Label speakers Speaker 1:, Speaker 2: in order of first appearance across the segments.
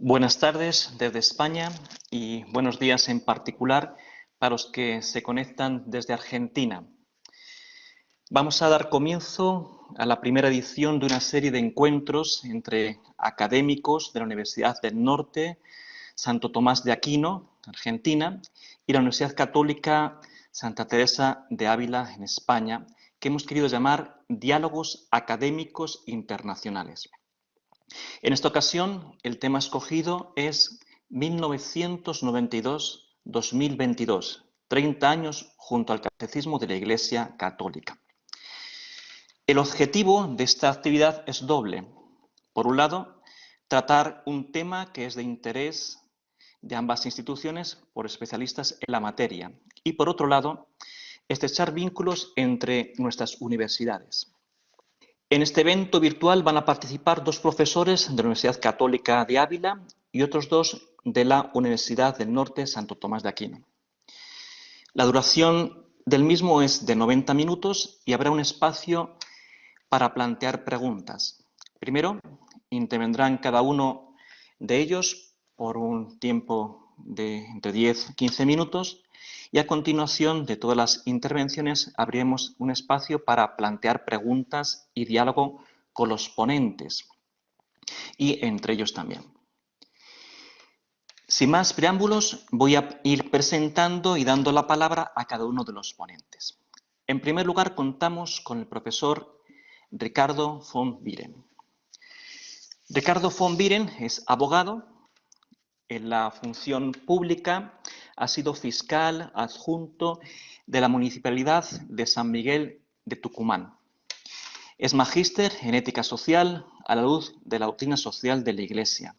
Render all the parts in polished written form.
Speaker 1: Buenas tardes desde España y buenos días en particular para los que se conectan desde Argentina. Vamos a dar comienzo a la primera edición de una serie de encuentros entre académicos de la Universidad del Norte, Santo Tomás de Aquino, Argentina, y la Universidad Católica Santa Teresa de Ávila, en España, que hemos querido llamar Diálogos Académicos Internacionales. En esta ocasión, el tema escogido es 1992-2022, 30 años junto al Catecismo de la Iglesia Católica. El objetivo de esta actividad es doble. Por un lado, tratar un tema que es de interés de ambas instituciones por especialistas en la materia. Y por otro lado, estrechar vínculos entre nuestras universidades. En este evento virtual van a participar dos profesores de la Universidad Católica de Ávila y otros dos de la Universidad del Norte Santo Tomás de Aquino. La duración del mismo es de 90 minutos y habrá un espacio para plantear preguntas. Primero, intervendrán cada uno de ellos por un tiempo de entre 10 y 15 minutos y a continuación de todas las intervenciones abriremos un espacio para plantear preguntas y diálogo con los ponentes y entre ellos también. Sin más preámbulos, voy a ir presentando y dando la palabra a cada uno de los ponentes. En primer lugar, contamos con el profesor Ricardo von Vieren. Ricardo von Vieren es abogado. En la función pública ha sido fiscal adjunto de la Municipalidad de San Miguel de Tucumán. Es magíster en ética social a la luz de la doctrina social de la Iglesia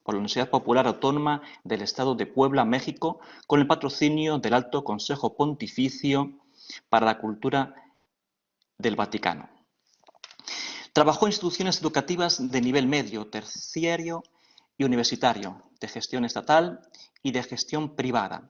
Speaker 1: por la Universidad Popular Autónoma del Estado de Puebla, México, con el patrocinio del Alto Consejo Pontificio para la Cultura del Vaticano. Trabajó en instituciones educativas de nivel medio, terciario y universitario, de gestión estatal y de gestión privada.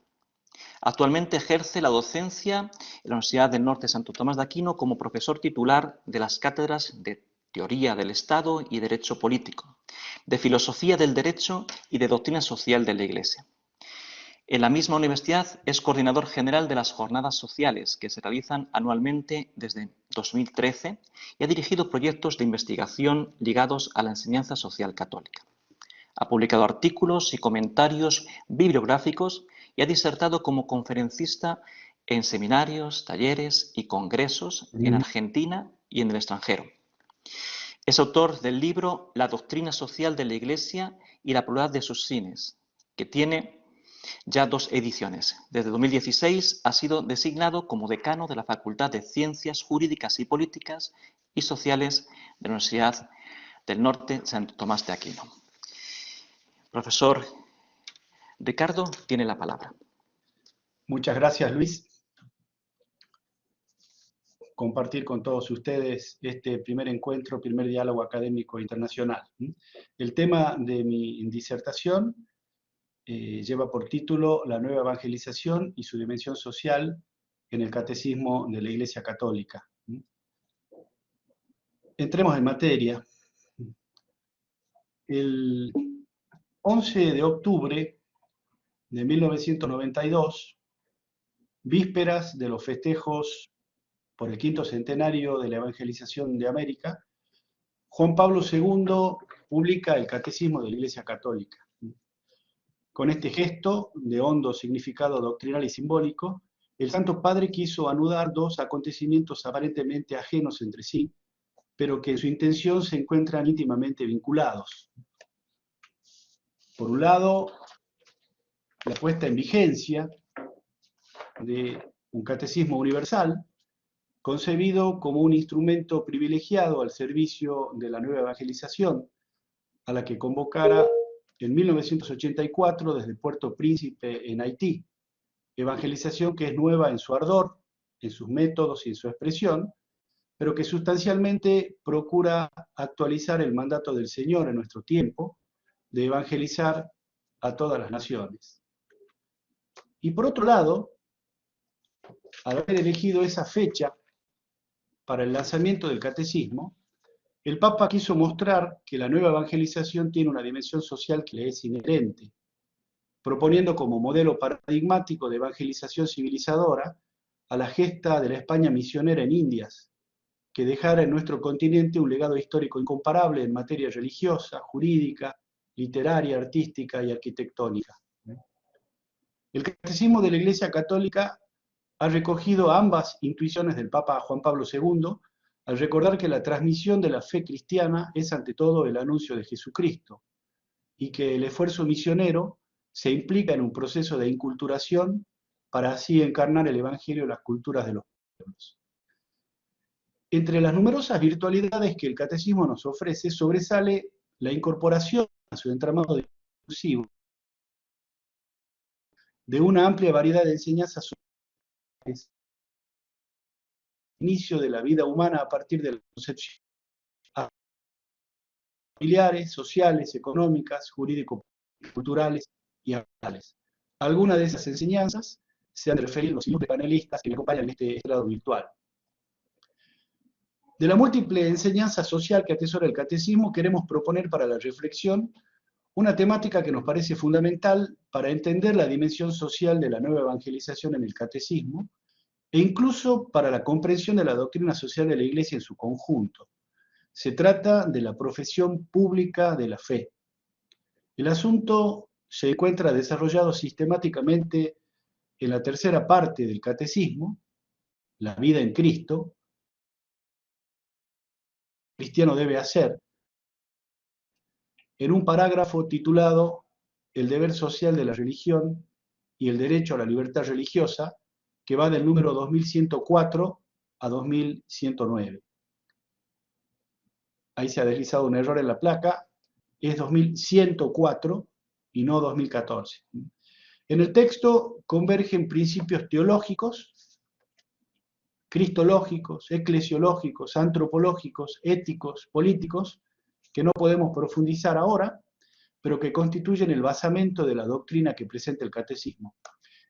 Speaker 1: Actualmente ejerce la docencia en la Universidad del Norte Santo Tomás de Aquino como profesor titular de las cátedras de Teoría del Estado y Derecho Político, de Filosofía del Derecho y de Doctrina Social de la Iglesia. En la misma universidad es coordinador general de las jornadas sociales que se realizan anualmente desde 2013 y ha dirigido proyectos de investigación ligados a la enseñanza social católica. Ha publicado artículos y comentarios bibliográficos y ha disertado como conferencista en seminarios, talleres y congresos en Argentina y en el extranjero. Es autor del libro La doctrina social de la Iglesia y la pluralidad de sus fines, que tiene ya 2 ediciones. Desde 2016 ha sido designado como decano de la Facultad de Ciencias Jurídicas y Políticas y Sociales de la Universidad del Norte Santo Tomás de Aquino. Profesor Ricardo, tiene la palabra.
Speaker 2: Muchas gracias, Luis. Compartir con todos ustedes este primer encuentro, primer diálogo académico internacional. El tema de mi disertación lleva por título La nueva evangelización y su dimensión social en el Catecismo de la Iglesia Católica. Entremos en materia. El 11 de octubre de 1992, vísperas de los festejos por el 5º centenario de la evangelización de América, Juan Pablo II publica el Catecismo de la Iglesia Católica. Con este gesto de hondo significado doctrinal y simbólico, el Santo Padre quiso anudar 2 acontecimientos aparentemente ajenos entre sí, pero que en su intención se encuentran íntimamente vinculados. Por un lado, la puesta en vigencia de un catecismo universal, concebido como un instrumento privilegiado al servicio de la nueva evangelización, a la que convocara en 1984 desde Puerto Príncipe en Haití, evangelización que es nueva en su ardor, en sus métodos y en su expresión, pero que sustancialmente procura actualizar el mandato del Señor en nuestro tiempo, de evangelizar a todas las naciones. Y por otro lado, al haber elegido esa fecha para el lanzamiento del catecismo, El Papa quiso mostrar que la nueva evangelización tiene una dimensión social que le es inherente, proponiendo como modelo paradigmático de evangelización civilizadora a la gesta de la España misionera en Indias, que dejara en nuestro continente un legado histórico incomparable en materia religiosa, jurídica, literaria, artística y arquitectónica. El Catecismo de la Iglesia Católica ha recogido ambas intuiciones del Papa Juan Pablo II al recordar que la transmisión de la fe cristiana es ante todo el anuncio de Jesucristo y que el esfuerzo misionero se implica en un proceso de inculturación para así encarnar el Evangelio en las culturas de los pueblos. Entre las numerosas virtualidades que el Catecismo nos ofrece, sobresale la incorporación a su entramado discursivo de una amplia variedad de enseñanzas sociales, inicio de la vida humana a partir de la concepción familiares, sociales, económicas, jurídico-culturales y ambientales. Algunas de esas enseñanzas se han referido los ilustres panelistas que me acompañan en este estrado virtual. De la múltiple enseñanza social que atesora el Catecismo, queremos proponer para la reflexión una temática que nos parece fundamental para entender la dimensión social de la nueva evangelización en el Catecismo, e incluso para la comprensión de la doctrina social de la Iglesia en su conjunto. Se trata de la profesión pública de la fe. El asunto se encuentra desarrollado sistemáticamente en la tercera parte del Catecismo, la vida en Cristo, que el cristiano debe hacer, en un parágrafo titulado El deber social de la religión y el derecho a la libertad religiosa, que va del número 2104 a 2109. Ahí se ha deslizado un error en la placa, es 2104 y no 2014. En el texto convergen principios teológicos, cristológicos, eclesiológicos, antropológicos, éticos, políticos, que no podemos profundizar ahora, pero que constituyen el basamento de la doctrina que presenta el Catecismo.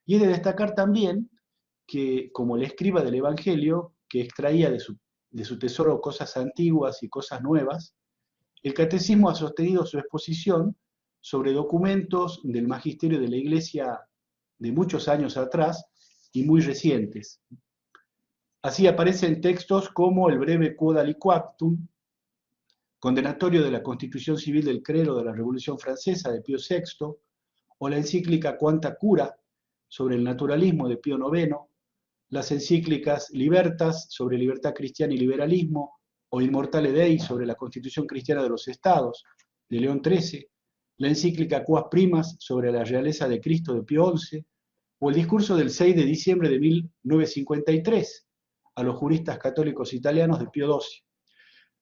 Speaker 2: Y es de destacar también que, como el escriba del Evangelio, que extraía de su tesoro cosas antiguas y cosas nuevas, el Catecismo ha sostenido su exposición sobre documentos del magisterio de la Iglesia de muchos años atrás y muy recientes. Así aparecen textos como el breve Quod aliquantum, condenatorio de la Constitución Civil del Clero de la Revolución Francesa de Pío VI, o la encíclica Quanta Cura sobre el naturalismo de Pío IX, las encíclicas Libertas sobre libertad cristiana y liberalismo, o Immortale Dei sobre la Constitución Cristiana de los Estados de León XIII, la encíclica Quas Primas sobre la realeza de Cristo de Pío XI, o el discurso del 6 de diciembre de 1953 a los juristas católicos italianos de Pío XII.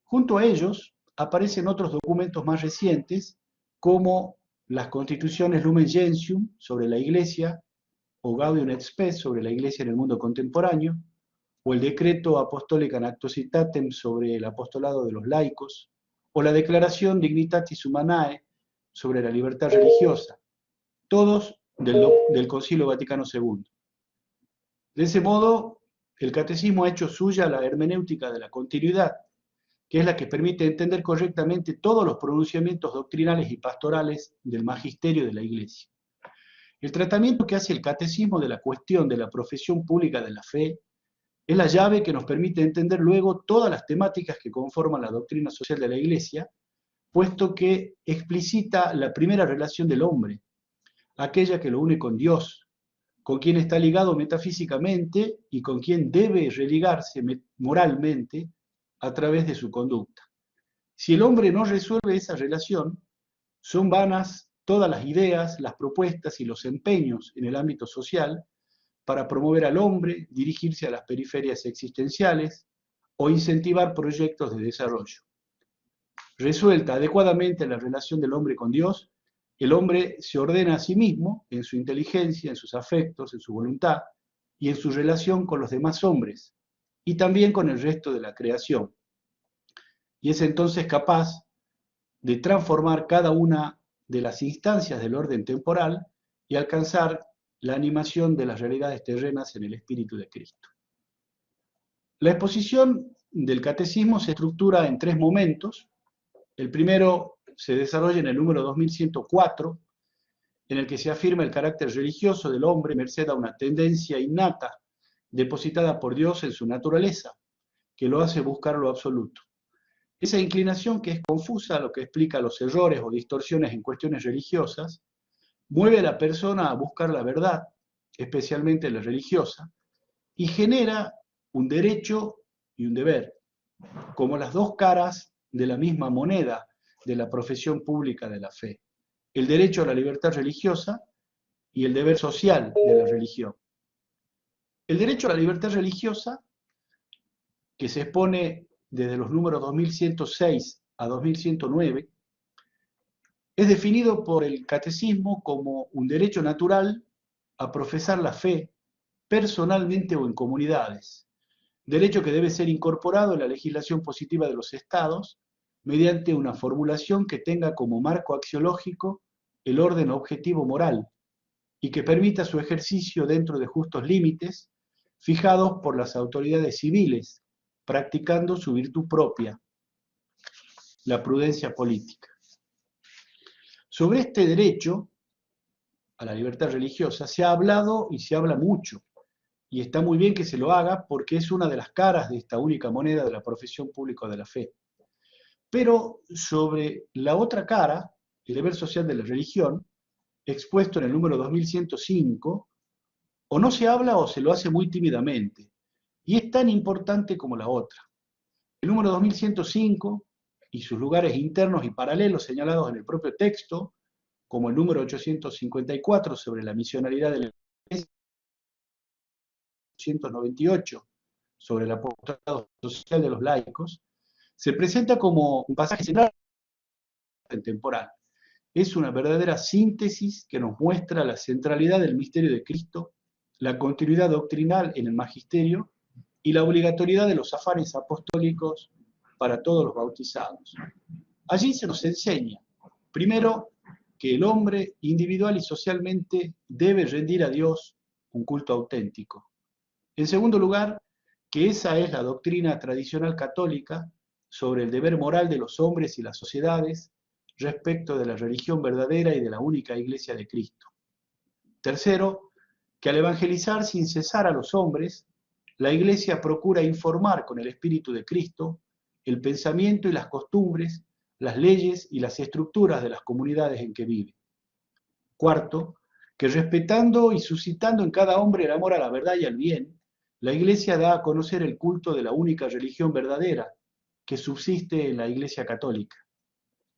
Speaker 2: Junto a ellos aparecen otros documentos más recientes, como las constituciones Lumen Gentium sobre la Iglesia, o Gaudium et Spes sobre la Iglesia en el mundo contemporáneo, o el decreto Apostolica Actuositatem sobre el apostolado de los laicos, o la declaración Dignitatis Humanae sobre la libertad religiosa, todos del Concilio Vaticano II. De ese modo, el Catecismo ha hecho suya la hermenéutica de la continuidad, que es la que permite entender correctamente todos los pronunciamientos doctrinales y pastorales del magisterio de la Iglesia. El tratamiento que hace el Catecismo de la cuestión de la profesión pública de la fe es la llave que nos permite entender luego todas las temáticas que conforman la doctrina social de la Iglesia, puesto que explicita la primera relación del hombre, aquella que lo une con Dios, con quien está ligado metafísicamente y con quien debe religarse moralmente a través de su conducta. Si el hombre no resuelve esa relación, son vanas todas las ideas, las propuestas y los empeños en el ámbito social para promover al hombre, dirigirse a las periferias existenciales o incentivar proyectos de desarrollo. Resuelta adecuadamente la relación del hombre con Dios, el hombre se ordena a sí mismo en su inteligencia, en sus afectos, en su voluntad y en su relación con los demás hombres y también con el resto de la creación. Y es entonces capaz de transformar cada una de las instancias del orden temporal y alcanzar la animación de las realidades terrenas en el Espíritu de Cristo. La exposición del catecismo se estructura en 3 momentos. El primero se desarrolla en el número 2104, en el que se afirma el carácter religioso del hombre merced a una tendencia innata depositada por Dios en su naturaleza, que lo hace buscar lo absoluto. Esa inclinación, que es confusa, lo que explica los errores o distorsiones en cuestiones religiosas, mueve a la persona a buscar la verdad, especialmente la religiosa, y genera un derecho y un deber, como las dos caras de la misma moneda de la profesión pública de la fe. El derecho a la libertad religiosa y el deber social de la religión. El derecho a la libertad religiosa, que se expone desde los números 2106 a 2109, es definido por el catecismo como un derecho natural a profesar la fe personalmente o en comunidades, derecho que debe ser incorporado en la legislación positiva de los estados mediante una formulación que tenga como marco axiológico el orden objetivo moral y que permita su ejercicio dentro de justos límites fijados por las autoridades civiles, practicando su virtud propia, la prudencia política. Sobre este derecho a la libertad religiosa se ha hablado y se habla mucho, y está muy bien que se lo haga porque es una de las caras de esta única moneda de la profesión pública de la fe. Pero sobre la otra cara, el deber social de la religión, expuesto en el número 2105, o no se habla o se lo hace muy tímidamente, y es tan importante como la otra. El número 2105 y sus lugares internos y paralelos señalados en el propio texto, como el número 854 sobre la misionalidad de la Iglesia, 898 sobre el apostolado social de los laicos, se presenta como un pasaje central temporal. Es una verdadera síntesis que nos muestra la centralidad del misterio de Cristo, la continuidad doctrinal en el magisterio y la obligatoriedad de los afanes apostólicos para todos los bautizados. Allí se nos enseña, primero, que el hombre individual y socialmente debe rendir a Dios un culto auténtico. En segundo lugar, que esa es la doctrina tradicional católica sobre el deber moral de los hombres y las sociedades respecto de la religión verdadera y de la única Iglesia de Cristo. Tercero, que al evangelizar sin cesar a los hombres, la Iglesia procura informar con el Espíritu de Cristo el pensamiento y las costumbres, las leyes y las estructuras de las comunidades en que vive. Cuarto, que respetando y suscitando en cada hombre el amor a la verdad y al bien, la Iglesia da a conocer el culto de la única religión verdadera que subsiste en la Iglesia católica.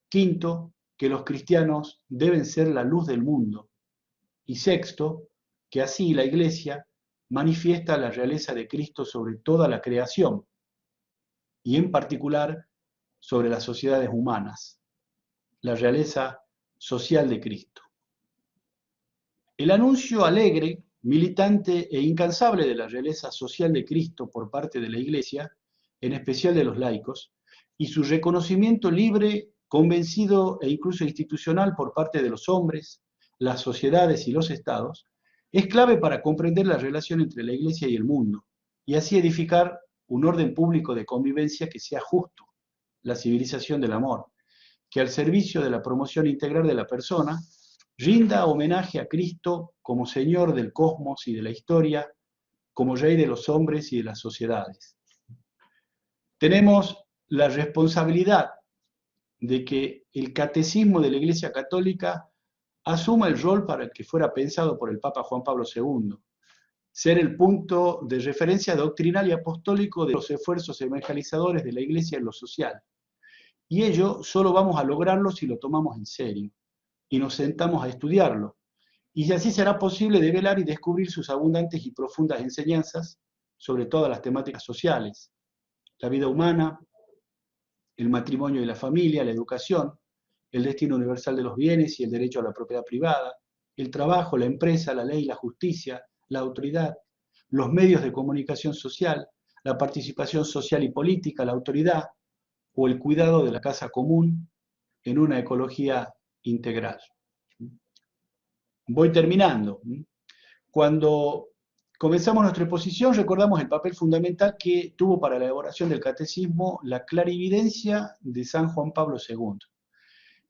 Speaker 2: Quinto, que los cristianos deben ser la luz del mundo. Y sexto, que así la Iglesia manifiesta la realeza de Cristo sobre toda la creación, y en particular sobre las sociedades humanas, la realeza social de Cristo. El anuncio alegre, militante e incansable de la realeza social de Cristo por parte de la Iglesia, en especial de los laicos, y su reconocimiento libre, convencido e incluso institucional por parte de los hombres, las sociedades y los estados, es clave para comprender la relación entre la Iglesia y el mundo, y así edificar un orden público de convivencia que sea justo, la civilización del amor, que al servicio de la promoción integral de la persona, rinda homenaje a Cristo como Señor del cosmos y de la historia, como Rey de los hombres y de las sociedades. Tenemos la responsabilidad de que el catecismo de la Iglesia Católica asuma el rol para el que fuera pensado por el Papa Juan Pablo II, ser el punto de referencia doctrinal y apostólico de los esfuerzos evangelizadores de la Iglesia en lo social. Y ello solo vamos a lograrlo si lo tomamos en serio y nos sentamos a estudiarlo. Y así será posible develar y descubrir sus abundantes y profundas enseñanzas sobre todas las temáticas sociales: la vida humana, el matrimonio y la familia, la educación, el destino universal de los bienes y el derecho a la propiedad privada, el trabajo, la empresa, la ley, la justicia, la autoridad, los medios de comunicación social, la participación social y política, la autoridad o el cuidado de la casa común en una ecología integral. Voy terminando. Cuando Comenzamos nuestra exposición, recordamos el papel fundamental que tuvo para la elaboración del catecismo la clarividencia de San Juan Pablo II.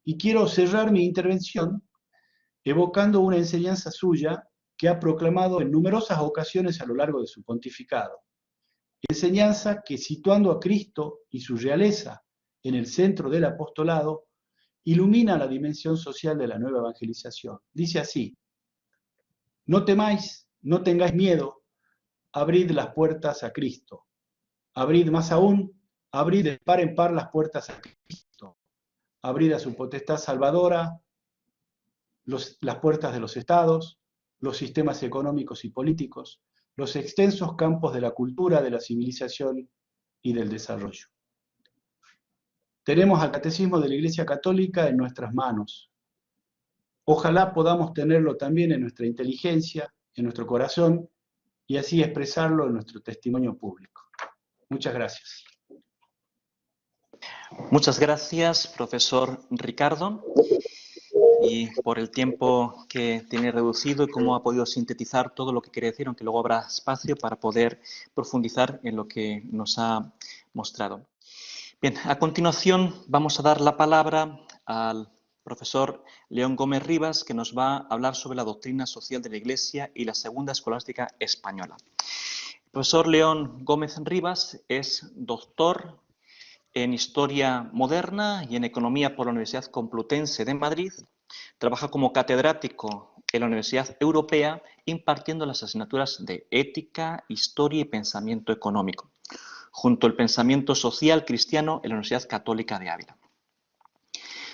Speaker 2: Y quiero cerrar mi intervención evocando una enseñanza suya que ha proclamado en numerosas ocasiones a lo largo de su pontificado. Enseñanza que, situando a Cristo y su realeza en el centro del apostolado, ilumina la dimensión social de la nueva evangelización. Dice así: no temáis, no tengáis miedo, abrid las puertas a Cristo. Abrid más aún, abrid de par en par las puertas a Cristo. Abrid a su potestad salvadora las puertas de los estados, los sistemas económicos y políticos, los extensos campos de la cultura, de la civilización y del desarrollo. Tenemos al Catecismo de la Iglesia Católica en nuestras manos. Ojalá podamos tenerlo también en nuestra inteligencia, en nuestro corazón, y así expresarlo en nuestro testimonio público. Muchas gracias.
Speaker 1: Muchas gracias, profesor Ricardo, y por el tiempo que tiene reducido y cómo ha podido sintetizar todo lo que quería decir, aunque luego habrá espacio para poder profundizar en lo que nos ha mostrado. Bien, a continuación vamos a dar la palabra al profesor León Gómez Rivas, que nos va a hablar sobre la doctrina social de la Iglesia y la Segunda Escolástica Española. El profesor León Gómez Rivas es doctor en Historia Moderna y en Economía por la Universidad Complutense de Madrid. Trabaja como catedrático en la Universidad Europea impartiendo las asignaturas de Ética, Historia y Pensamiento Económico, junto al pensamiento social cristiano en la Universidad Católica de Ávila.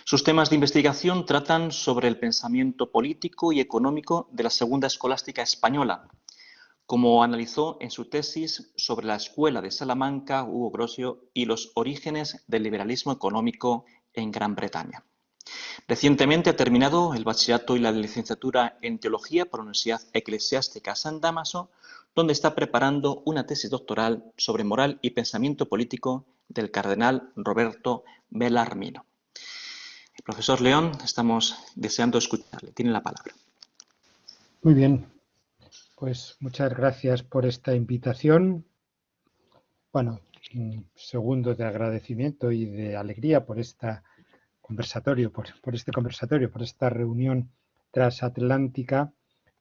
Speaker 1: Sus temas de investigación tratan sobre el pensamiento político y económico de la Segunda Escolástica Española, como analizó en su tesis sobre la Escuela de Salamanca, Hugo Grossio, y los orígenes del liberalismo económico en Gran Bretaña. Recientemente ha terminado el bachillerato y la licenciatura en Teología por la Universidad Eclesiástica San Dámaso, donde está preparando una tesis doctoral sobre moral y pensamiento político del cardenal Roberto Bellarmino. Profesor León, estamos deseando escucharle. Tiene la palabra.
Speaker 3: Muy bien, pues muchas gracias por esta invitación. Bueno, segundo de agradecimiento y de alegría por este conversatorio, por esta reunión transatlántica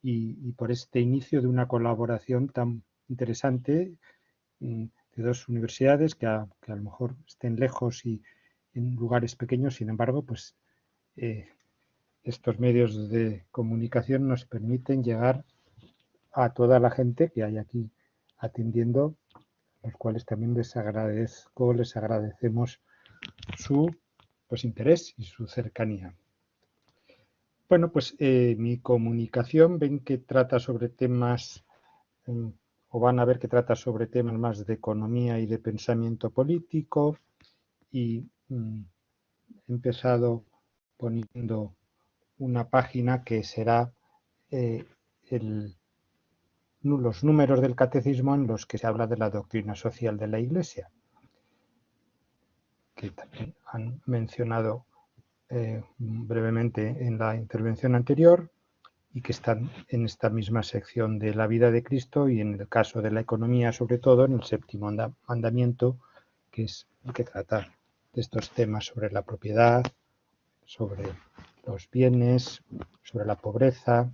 Speaker 3: y por este inicio de una colaboración tan interesante de dos universidades que a lo mejor estén lejos y en lugares pequeños, sin embargo, pues estos medios de comunicación nos permiten llegar a toda la gente que hay aquí atendiendo, los cuales también les agradecemos su interés y su cercanía. Bueno, pues mi comunicación ven que trata sobre temas, o van a ver que trata sobre temas más de economía y de pensamiento político, y he empezado poniendo una página que será los números del catecismo en los que se habla de la doctrina social de la Iglesia, que también han mencionado brevemente en la intervención anterior y que están en esta misma sección de la vida de Cristo y en el caso de la economía, sobre todo en el séptimo mandamiento, que es el que trata de estos temas sobre la propiedad, sobre los bienes, sobre la pobreza.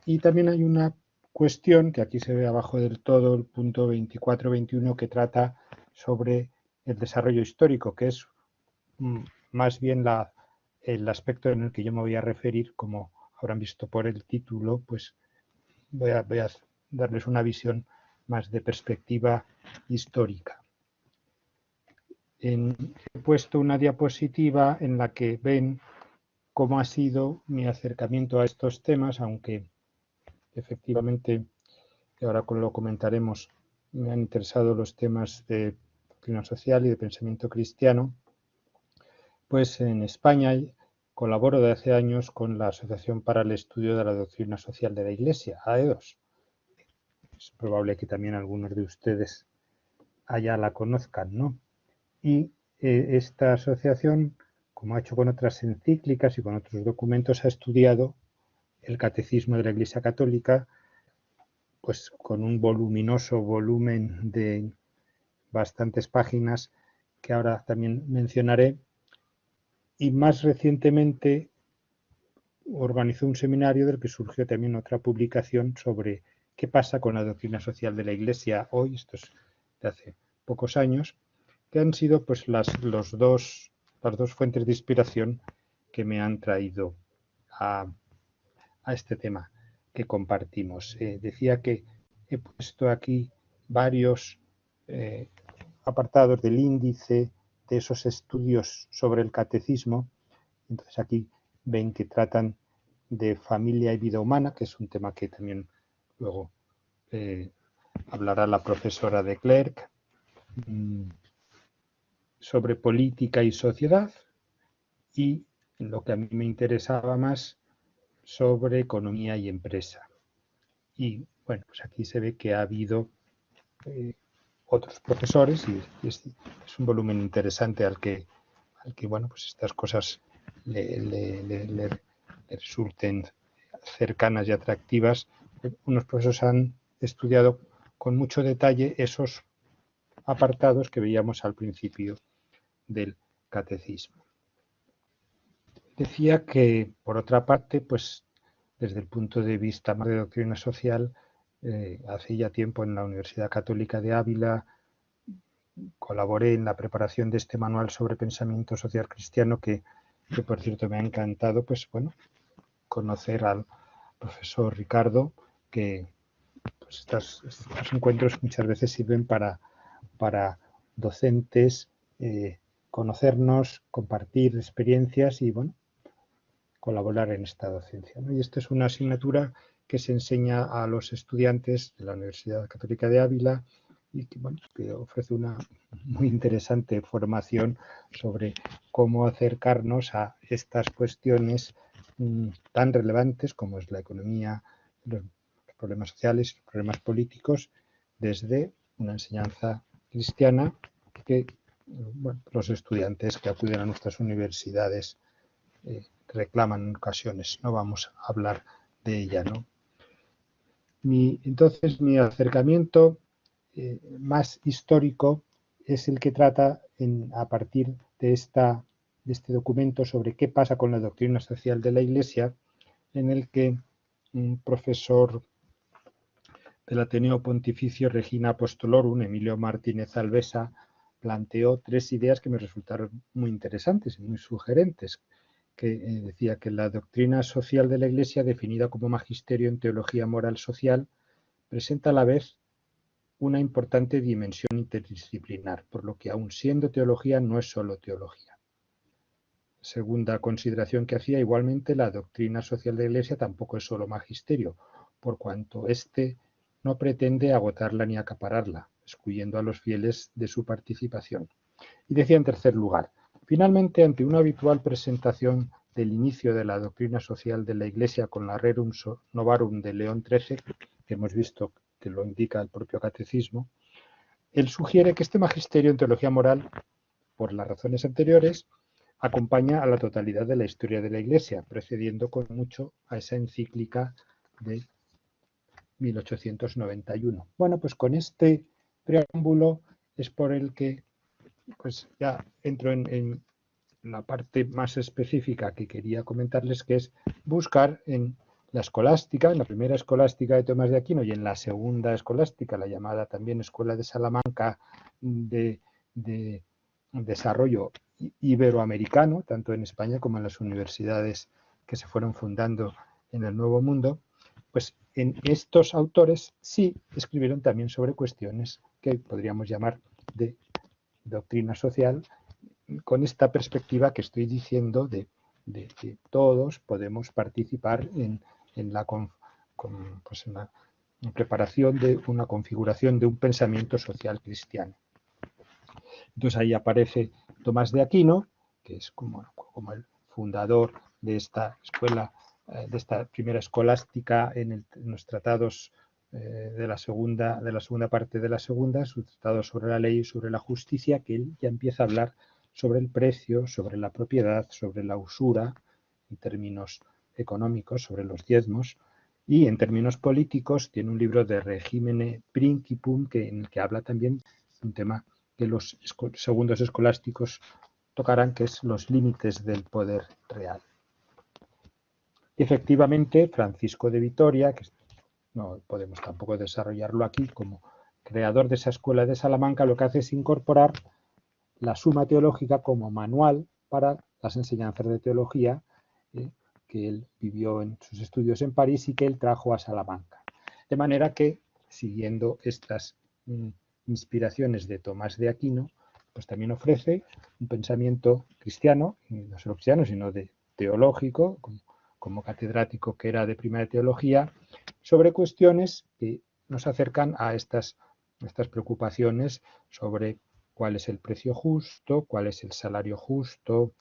Speaker 3: Y también hay una cuestión que aquí se ve abajo del todo, el punto 24-21, que trata sobre el desarrollo histórico, que es más bien el aspecto en el que yo me voy a referir. Como habrán visto por el título, pues voy a darles una visión más de perspectiva histórica. He puesto una diapositiva en la que ven cómo ha sido mi acercamiento a estos temas, aunque efectivamente, y ahora lo comentaremos, me han interesado los temas de doctrina social y de pensamiento cristiano. Pues en España colaboro de hace años con la Asociación para el Estudio de la Doctrina Social de la Iglesia, AE2. Es probable que también algunos de ustedes allá la conozcan, ¿no? Y esta asociación, como ha hecho con otras encíclicas y con otros documentos, ha estudiado el Catecismo de la Iglesia Católica pues con un voluminoso volumen de bastantes páginas que ahora también mencionaré, y más recientemente organizó un seminario del que surgió también otra publicación sobre qué pasa con la doctrina social de la Iglesia hoy, esto es de hace pocos años, que han sido pues las dos fuentes de inspiración que me han traído a este tema que compartimos. Decía que he puesto aquí varios apartados del índice de esos estudios sobre el catecismo. Entonces aquí ven que tratan de familia y vida humana, que es un tema que también luego hablará la profesora de Clerc, sobre política y sociedad, y lo que a mí me interesaba más, sobre economía y empresa. Y bueno, pues aquí se ve que ha habido otros profesores y es un volumen interesante al que bueno, pues estas cosas le resulten cercanas y atractivas. Unos profesores han estudiado con mucho detalle esos apartados que veíamos al principio del catecismo. Decía que, por otra parte, pues desde el punto de vista más de doctrina social, hace ya tiempo en la Universidad Católica de Ávila colaboré en la preparación de este manual sobre pensamiento social cristiano que por cierto me ha encantado, pues bueno, conocer al profesor Ricardo, que pues estos encuentros muchas veces sirven para docentes conocernos, compartir experiencias y bueno, colaborar en esta docencia, ¿no? Y esta es una asignatura que se enseña a los estudiantes de la Universidad Católica de Ávila y que, bueno, que ofrece una muy interesante formación sobre cómo acercarnos a estas cuestiones tan relevantes como es la economía, los problemas sociales, los problemas políticos, desde una enseñanza cristiana que bueno, los estudiantes que acuden a nuestras universidades reclaman en ocasiones. No vamos a hablar de ella, ¿no? Entonces, mi acercamiento más histórico es el que trata a partir de este documento sobre qué pasa con la doctrina social de la Iglesia, en el que un profesor del Ateneo Pontificio Regina Apostolorum, Emilio Martínez Alvesa, planteó tres ideas que me resultaron muy interesantes y muy sugerentes, que decía que la doctrina social de la Iglesia, definida como magisterio en teología moral social, presenta a la vez una importante dimensión interdisciplinar, por lo que aun siendo teología no es solo teología. Segunda consideración que hacía, igualmente la doctrina social de la Iglesia tampoco es solo magisterio, por cuanto éste no pretende agotarla ni acapararla, excluyendo a los fieles de su participación. Y decía en tercer lugar, finalmente, ante una habitual presentación del inicio de la doctrina social de la Iglesia con la Rerum Novarum de León XIII, que hemos visto que lo indica el propio catecismo, él sugiere que este magisterio en teología moral, por las razones anteriores, acompaña a la totalidad de la historia de la Iglesia, precediendo con mucho a esa encíclica de 1891. Bueno, pues con este preámbulo es por el que pues ya entro en la parte más específica que quería comentarles, que es buscar en la escolástica, en la primera escolástica de Tomás de Aquino y en la segunda escolástica, la llamada también Escuela de Salamanca de desarrollo iberoamericano, tanto en España como en las universidades que se fueron fundando en el Nuevo Mundo, pues en estos autores sí escribieron también sobre cuestiones que podríamos llamar de doctrina social, con esta perspectiva que estoy diciendo de que todos podemos participar en la preparación de una configuración de un pensamiento social cristiano. Entonces ahí aparece Tomás de Aquino, que es como el fundador de esta escuela, de esta primera escolástica en los tratados de la segunda parte de la segunda, su tratado sobre la ley y sobre la justicia, que él ya empieza a hablar sobre el precio, sobre la propiedad, sobre la usura, en términos económicos, sobre los diezmos, Y en términos políticos tiene un libro de Regimine Principum en el que habla también de un tema que los segundos escolásticos tocarán, que es los límites del poder real. Y efectivamente, Francisco de Vitoria, que no podemos tampoco desarrollarlo aquí, como creador de esa escuela de Salamanca, lo que hace es incorporar la Suma Teológica como manual para las enseñanzas de teología que él vivió en sus estudios en París y que él trajo a Salamanca. De manera que, siguiendo estas inspiraciones de Tomás de Aquino, pues también ofrece un pensamiento cristiano, y no solo cristiano, sino de teológico, como catedrático que era de primera teología, sobre cuestiones que nos acercan a estas preocupaciones sobre cuál es el precio justo, cuál es el salario justo,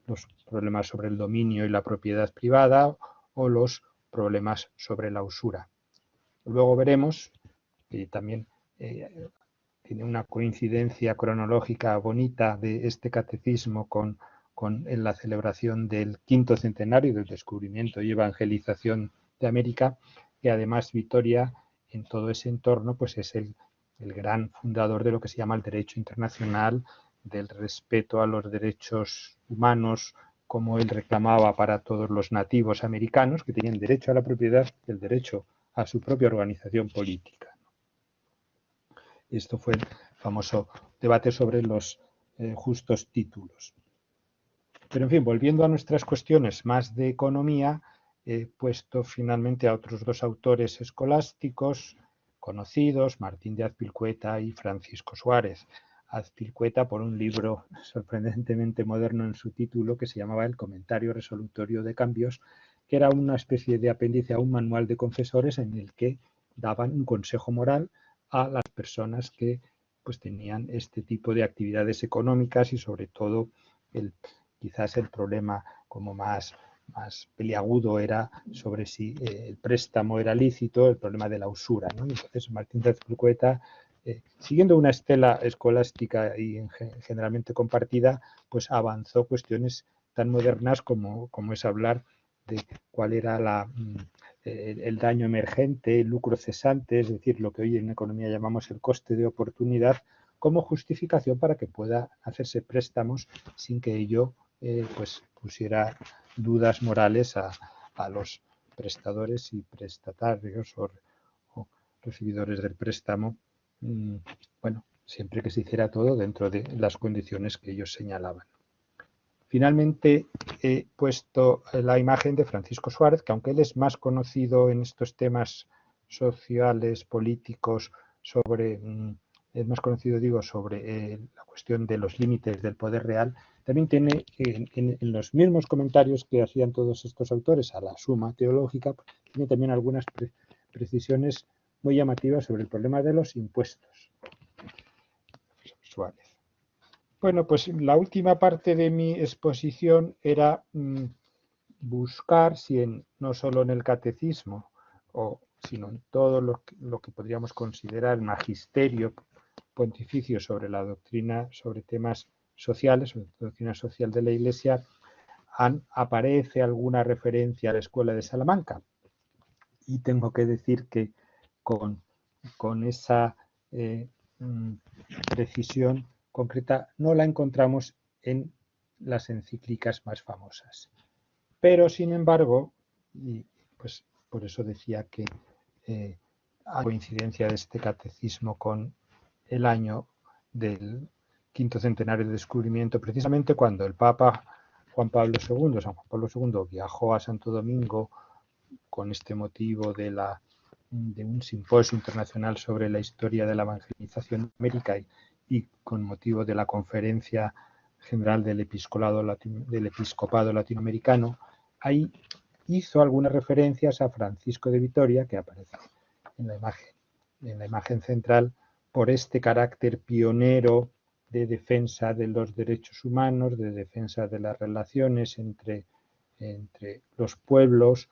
Speaker 3: los problemas sobre el dominio y la propiedad privada o los problemas sobre la usura. Luego veremos que también tiene una coincidencia cronológica bonita de este catecismo con en la celebración del 5º centenario del descubrimiento y evangelización de América, que además Vitoria en todo ese entorno pues es el gran fundador de lo que se llama el derecho internacional, del respeto a los derechos humanos, como él reclamaba para todos los nativos americanos que tenían derecho a la propiedad y el derecho a su propia organización política. Esto fue el famoso debate sobre los justos títulos. Pero en fin, volviendo a nuestras cuestiones más de economía, he puesto finalmente a otros dos autores escolásticos conocidos, Martín de Azpilcueta y Francisco Suárez. Azpilcueta por un libro sorprendentemente moderno en su título que se llamaba El Comentario Resolutorio de Cambios, que era una especie de apéndice a un manual de confesores en el que daban un consejo moral a las personas que pues tenían este tipo de actividades económicas y sobre todo quizás el problema como más peliagudo era sobre si el préstamo era lícito, el problema de la usura, ¿no? Entonces Martín de Azpilcueta, siguiendo una estela escolástica y generalmente compartida, pues avanzó cuestiones tan modernas como es hablar de cuál era el daño emergente, el lucro cesante, es decir, lo que hoy en economía llamamos el coste de oportunidad, como justificación para que pueda hacerse préstamos sin que ello pues pusiera dudas morales a los prestadores y prestatarios o recibidores del préstamo, bueno, siempre que se hiciera todo dentro de las condiciones que ellos señalaban. Finalmente he puesto la imagen de Francisco Suárez, que aunque él es más conocido en estos temas sociales, políticos, es más conocido, digo, sobre la cuestión de los límites del poder real, también tiene en los mismos comentarios que hacían todos estos autores a la Suma Teológica, tiene también algunas precisiones muy llamativas sobre el problema de los impuestos. Suárez. Bueno, pues la última parte de mi exposición era buscar si no solo en el catecismo, sino en todo lo que podríamos considerar el magisterio pontificio sobre la doctrina, sobre temas sociales, sobre la doctrina social de la Iglesia, aparece alguna referencia a la Escuela de Salamanca. Y tengo que decir que con esa precisión concreta no la encontramos en las encíclicas más famosas. Pero, sin embargo, y pues por eso decía que hay coincidencia de este catecismo con el año del 5º centenario de descubrimiento, precisamente cuando el Papa San Juan Pablo II, viajó a Santo Domingo con este motivo de un simposio internacional sobre la historia de la evangelización de América y con motivo de la conferencia general del episcopado latinoamericano, ahí hizo algunas referencias a Francisco de Vitoria, que aparece en la imagen central, por este carácter pionero de defensa de los derechos humanos, de defensa de las relaciones entre los pueblos,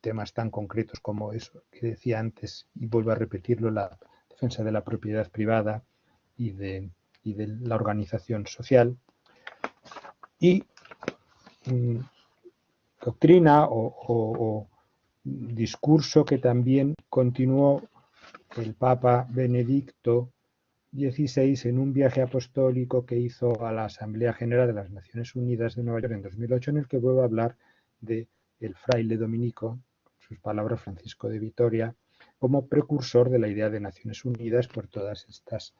Speaker 3: temas tan concretos como eso que decía antes, y vuelvo a repetirlo, la defensa de la propiedad privada y de la organización social. Y doctrina o discurso que también continuó el Papa Benedicto XVI en un viaje apostólico que hizo a la Asamblea General de las Naciones Unidas de Nueva York en 2008, en el que vuelve a hablar de el fraile dominico, sus palabras, Francisco de Vitoria, como precursor de la idea de Naciones Unidas por todas estas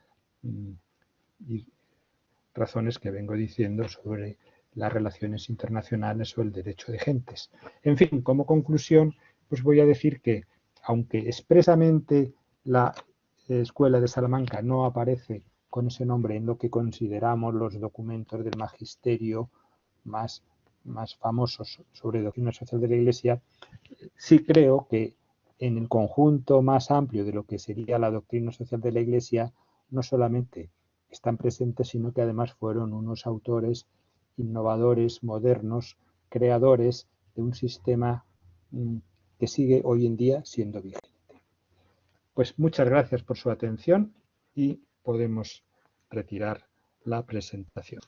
Speaker 3: razones que vengo diciendo sobre las relaciones internacionales o el derecho de gentes. En fin, como conclusión, pues voy a decir que, aunque expresamente la Escuela de Salamanca no aparece con ese nombre en lo que consideramos los documentos del magisterio más famosos sobre doctrina social de la Iglesia, sí creo que en el conjunto más amplio de lo que sería la doctrina social de la Iglesia, no solamente están presentes, sino que además fueron unos autores innovadores, modernos, creadores de un sistema que sigue hoy en día siendo vigente. Pues muchas gracias por su atención y podemos retirar la presentación.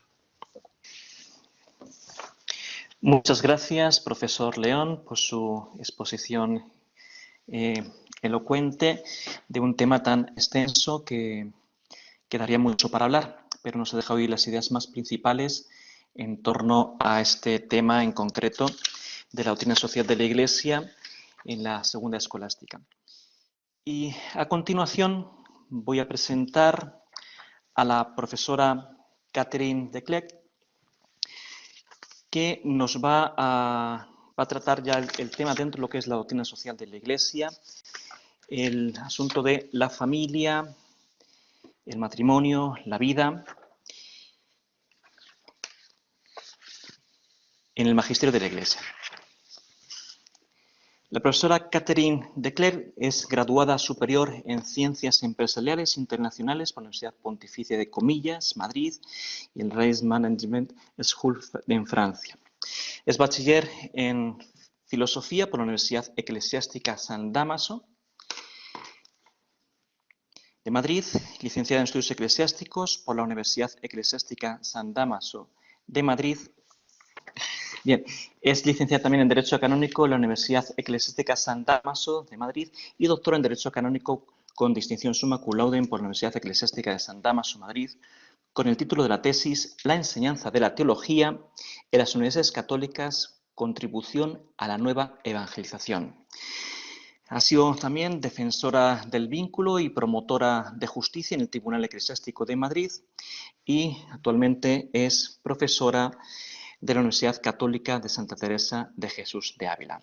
Speaker 1: Muchas gracias, profesor León, por su exposición elocuente de un tema tan extenso que quedaría mucho para hablar, pero nos ha dejado hoy las ideas más principales en torno a este tema en concreto de la doctrina social de la Iglesia en la segunda escolástica. Y a continuación voy a presentar a la profesora Catherine de Clercq, que nos va a tratar ya el tema dentro de lo que es la doctrina social de la Iglesia, el asunto de la familia, el matrimonio, la vida, en el magisterio de la Iglesia. La profesora Catherine de Clercq es graduada superior en Ciencias Empresariales Internacionales por la Universidad Pontificia de Comillas, Madrid, y el Reis Management School en Francia. Es bachiller en Filosofía por la Universidad Eclesiástica San Dámaso de Madrid, licenciada en Estudios Eclesiásticos por la Universidad Eclesiástica San Dámaso de Madrid. Bien, es licenciada también en Derecho Canónico en la Universidad Eclesiástica San Dámaso de Madrid y doctora en Derecho Canónico con distinción summa cum laude por la Universidad Eclesiástica de San Dámaso, Madrid, con el título de la tesis La enseñanza de la teología en las universidades católicas, contribución a la nueva evangelización. Ha sido también defensora del vínculo y promotora de justicia en el Tribunal Eclesiástico de Madrid y actualmente es profesora de la Universidad Católica de Santa Teresa de Jesús de Ávila.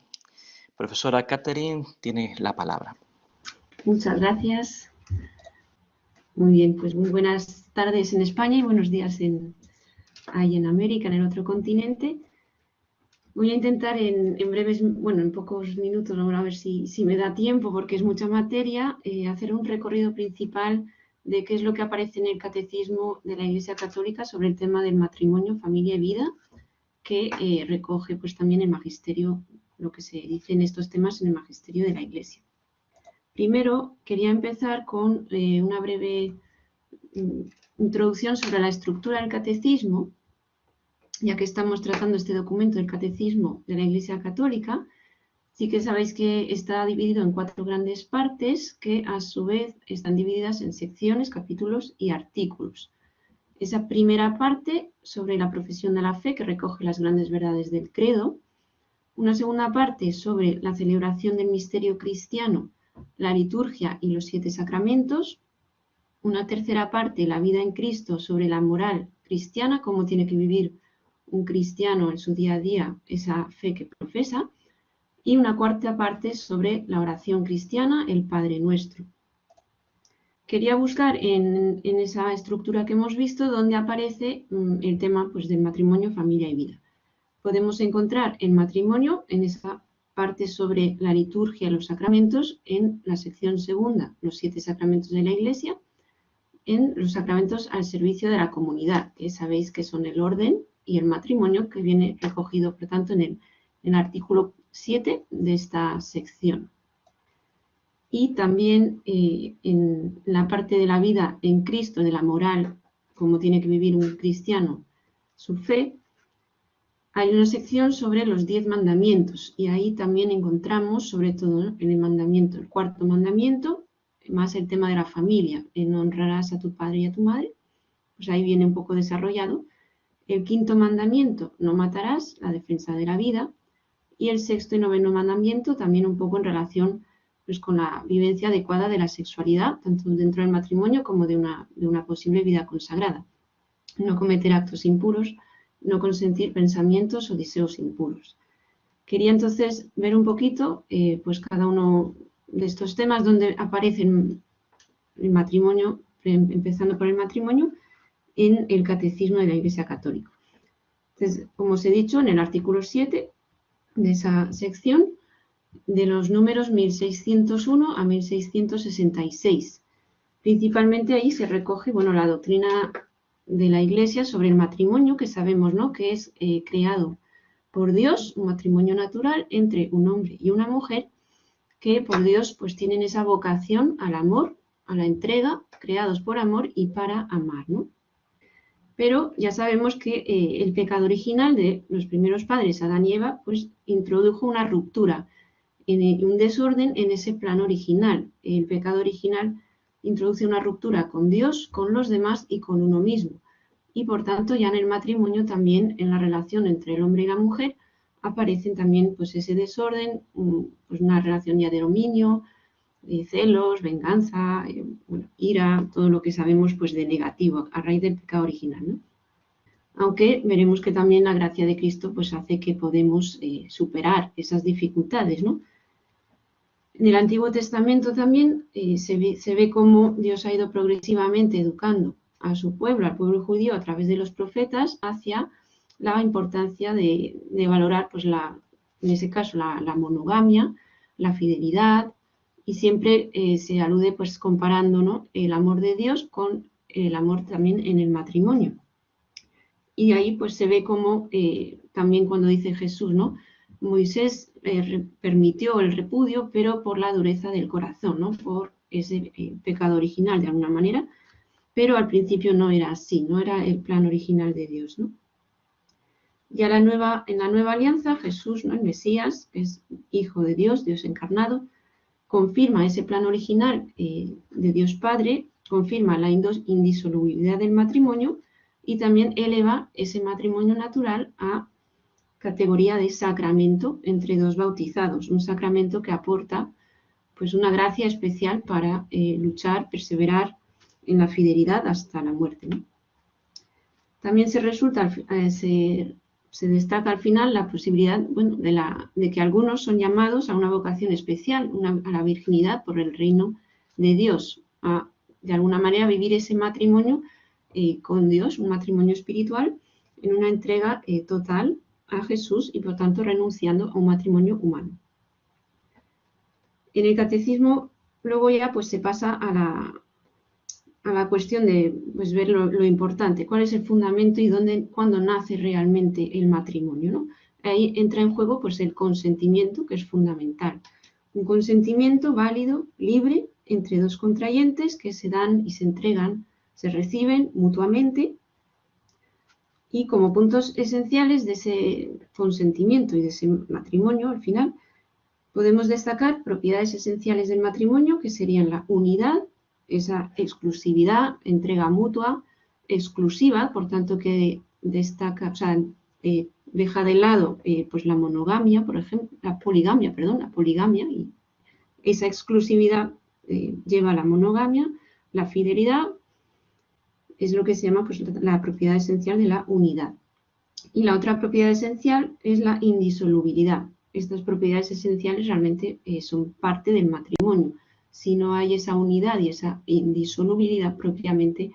Speaker 1: Profesora Catherine, tiene la palabra.
Speaker 4: Muchas gracias. Muy bien, pues muy buenas tardes en España y buenos días ahí en América, en el otro continente. Voy a intentar en breves, bueno, en pocos minutos, vamos a ver si me da tiempo porque es mucha materia, hacer un recorrido principal de qué es lo que aparece en el Catecismo de la Iglesia Católica sobre el tema del matrimonio, familia y vida, que recoge pues también el magisterio, lo que se dice en estos temas en el magisterio de la Iglesia. Primero, quería empezar con una breve introducción sobre la estructura del catecismo, ya que estamos tratando este documento del Catecismo de la Iglesia Católica. Sí que sabéis que está dividido en 4 grandes partes, que a su vez están divididas en secciones, capítulos y artículos. Esa primera parte sobre la profesión de la fe, que recoge las grandes verdades del credo. Una segunda parte sobre la celebración del misterio cristiano, la liturgia y los 7 sacramentos. Una tercera parte, la vida en Cristo, sobre la moral cristiana, cómo tiene que vivir un cristiano en su día a día esa fe que profesa. Y una cuarta parte sobre la oración cristiana, el Padre Nuestro. Quería buscar en esa estructura que hemos visto donde aparece el tema pues, del matrimonio, familia y vida. Podemos encontrar el matrimonio en esa parte sobre la liturgia y los sacramentos, en la sección segunda, los 7 sacramentos de la Iglesia, en los sacramentos al servicio de la comunidad, que sabéis que son el orden y el matrimonio, que viene recogido, por tanto, en el artículo 7 de esta sección. Y también en la parte de la vida en Cristo, de la moral, cómo tiene que vivir un cristiano su fe, hay una sección sobre los 10 mandamientos y ahí también encontramos, sobre todo, ¿no?, en el mandamiento, el cuarto mandamiento, más el tema de la familia, no honrarás a tu padre y a tu madre, pues ahí viene un poco desarrollado. El quinto mandamiento, no matarás, la defensa de la vida, y el sexto y noveno mandamiento también un poco en relación pues con la vivencia adecuada de la sexualidad, tanto dentro del matrimonio como de una posible vida consagrada. No cometer actos impuros, no consentir pensamientos o deseos impuros. Quería entonces ver un poquito pues cada uno de estos temas donde aparecen el matrimonio, empezando por el matrimonio, en el Catecismo de la Iglesia Católica. Entonces, como os he dicho, en el artículo 7 de esa sección, de los números 1601 a 1666. Principalmente ahí se recoge, bueno, la doctrina de la Iglesia sobre el matrimonio, que sabemos, ¿no?, que es creado por Dios, un matrimonio natural entre un hombre y una mujer, que por Dios pues tienen esa vocación al amor, a la entrega, creados por amor y para amar, ¿no? Pero ya sabemos que el pecado original de los primeros padres, Adán y Eva, pues introdujo una ruptura, un desorden en ese plan original. El pecado original introduce una ruptura con Dios, con los demás y con uno mismo. Y por tanto ya en el matrimonio también, en la relación entre el hombre y la mujer, aparecen también pues ese desorden, pues una relación ya de dominio, celos, venganza, bueno, ira, todo lo que sabemos pues de negativo a raíz del pecado original, ¿no? Aunque veremos que también la gracia de Cristo pues hace que podemos superar esas dificultades, ¿no? En el Antiguo Testamento también se ve cómo Dios ha ido progresivamente educando a su pueblo, al pueblo judío, a través de los profetas, hacia la importancia de valorar, pues en ese caso, la monogamia, la fidelidad, y siempre se alude, pues comparando, ¿no?, el amor de Dios con el amor también en el matrimonio. Y ahí pues se ve como también cuando dice Jesús, ¿no?, Moisés permitió el repudio, pero por la dureza del corazón, ¿no?, por ese pecado original de alguna manera, pero al principio no era así, no era el plan original de Dios, ¿no? Ya en la nueva alianza, Jesús, ¿no?, el Mesías, que es Hijo de Dios, Dios encarnado, confirma ese plan original de Dios Padre, confirma la indisolubilidad del matrimonio y también eleva ese matrimonio natural a categoría de sacramento entre dos bautizados, un sacramento que aporta pues una gracia especial para luchar, perseverar en la fidelidad hasta la muerte, ¿no? También se destaca al final la posibilidad, bueno, de que algunos son llamados a una vocación especial, a la virginidad por el reino de Dios, a de alguna manera vivir ese matrimonio con Dios, un matrimonio espiritual, en una entrega total a Jesús y por tanto renunciando a un matrimonio humano. En el catecismo luego ya pues se pasa a la cuestión de pues, ver lo importante, cuál es el fundamento y cuándo nace realmente el matrimonio, ¿no? Ahí entra en juego pues el consentimiento, que es fundamental. Un consentimiento válido, libre, entre dos contrayentes que se dan y se entregan, se reciben mutuamente. Y como puntos esenciales de ese consentimiento y de ese matrimonio, al final, podemos destacar propiedades esenciales del matrimonio, que serían la unidad, esa exclusividad, entrega mutua, exclusiva, por tanto que destaca, o sea, deja de lado pues la monogamia, por ejemplo, la poligamia, y esa exclusividad lleva a la monogamia, la fidelidad, es lo que se llama pues, la propiedad esencial de la unidad. Y la otra propiedad esencial es la indisolubilidad. Estas propiedades esenciales realmente son parte del matrimonio. Si no hay esa unidad y esa indisolubilidad propiamente,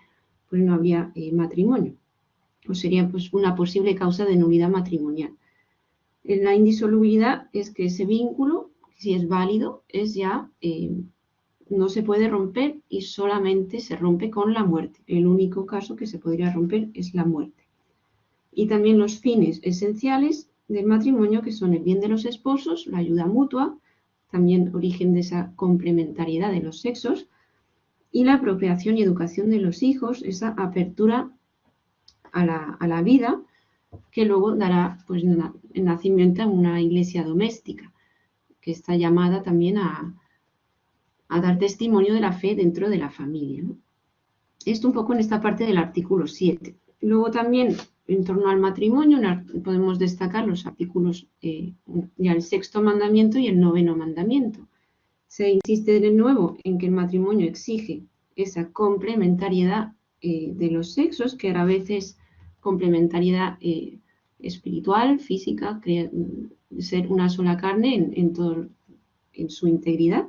Speaker 4: pues no habría matrimonio. O sería pues, una posible causa de nulidad matrimonial. La indisolubilidad es que ese vínculo, si es válido, es ya no se puede romper y solamente se rompe con la muerte. El único caso que se podría romper es la muerte. Y también los fines esenciales del matrimonio, que son el bien de los esposos, la ayuda mutua, también origen de esa complementariedad de los sexos, y la procreación y educación de los hijos, esa apertura a la vida, que luego dará pues, el nacimiento a una iglesia doméstica, que está llamada también a dar testimonio de la fe dentro de la familia, ¿no? Esto un poco en esta parte del artículo 7. Luego también, en torno al matrimonio, podemos destacar los artículos, ya el 6º mandamiento y el 9º mandamiento. Se insiste de nuevo en que el matrimonio exige esa complementariedad de los sexos, que a veces complementariedad espiritual, física, ser una sola carne en su integridad,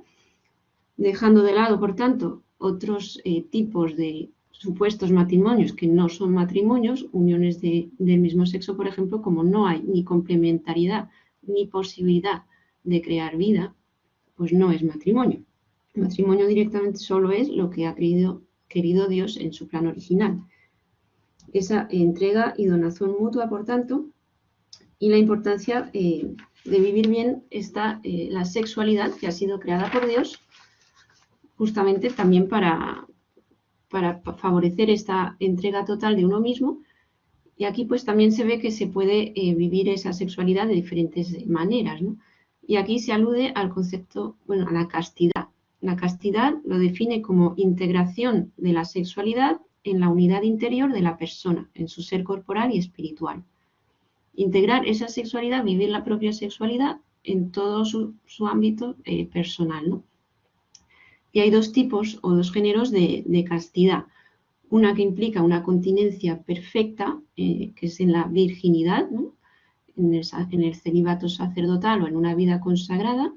Speaker 4: dejando de lado, por tanto, otros tipos de supuestos matrimonios que no son matrimonios, uniones del mismo sexo, por ejemplo, como no hay ni complementariedad ni posibilidad de crear vida, pues no es matrimonio. El matrimonio directamente solo es lo que ha querido Dios en su plan original. Esa entrega y donación mutua, por tanto, y la importancia de vivir bien está la sexualidad que ha sido creada por Dios, justamente también para favorecer esta entrega total de uno mismo. Y aquí pues también se ve que se puede vivir esa sexualidad de diferentes maneras, ¿no? Y aquí se alude al concepto, bueno, a la castidad. La castidad lo define como integración de la sexualidad en la unidad interior de la persona, en su ser corporal y espiritual. Integrar esa sexualidad, vivir la propia sexualidad en todo su ámbito personal, ¿no? Y hay dos tipos o dos géneros de castidad. Una que implica una continencia perfecta, que es en la virginidad, ¿no? en el celibato sacerdotal o en una vida consagrada,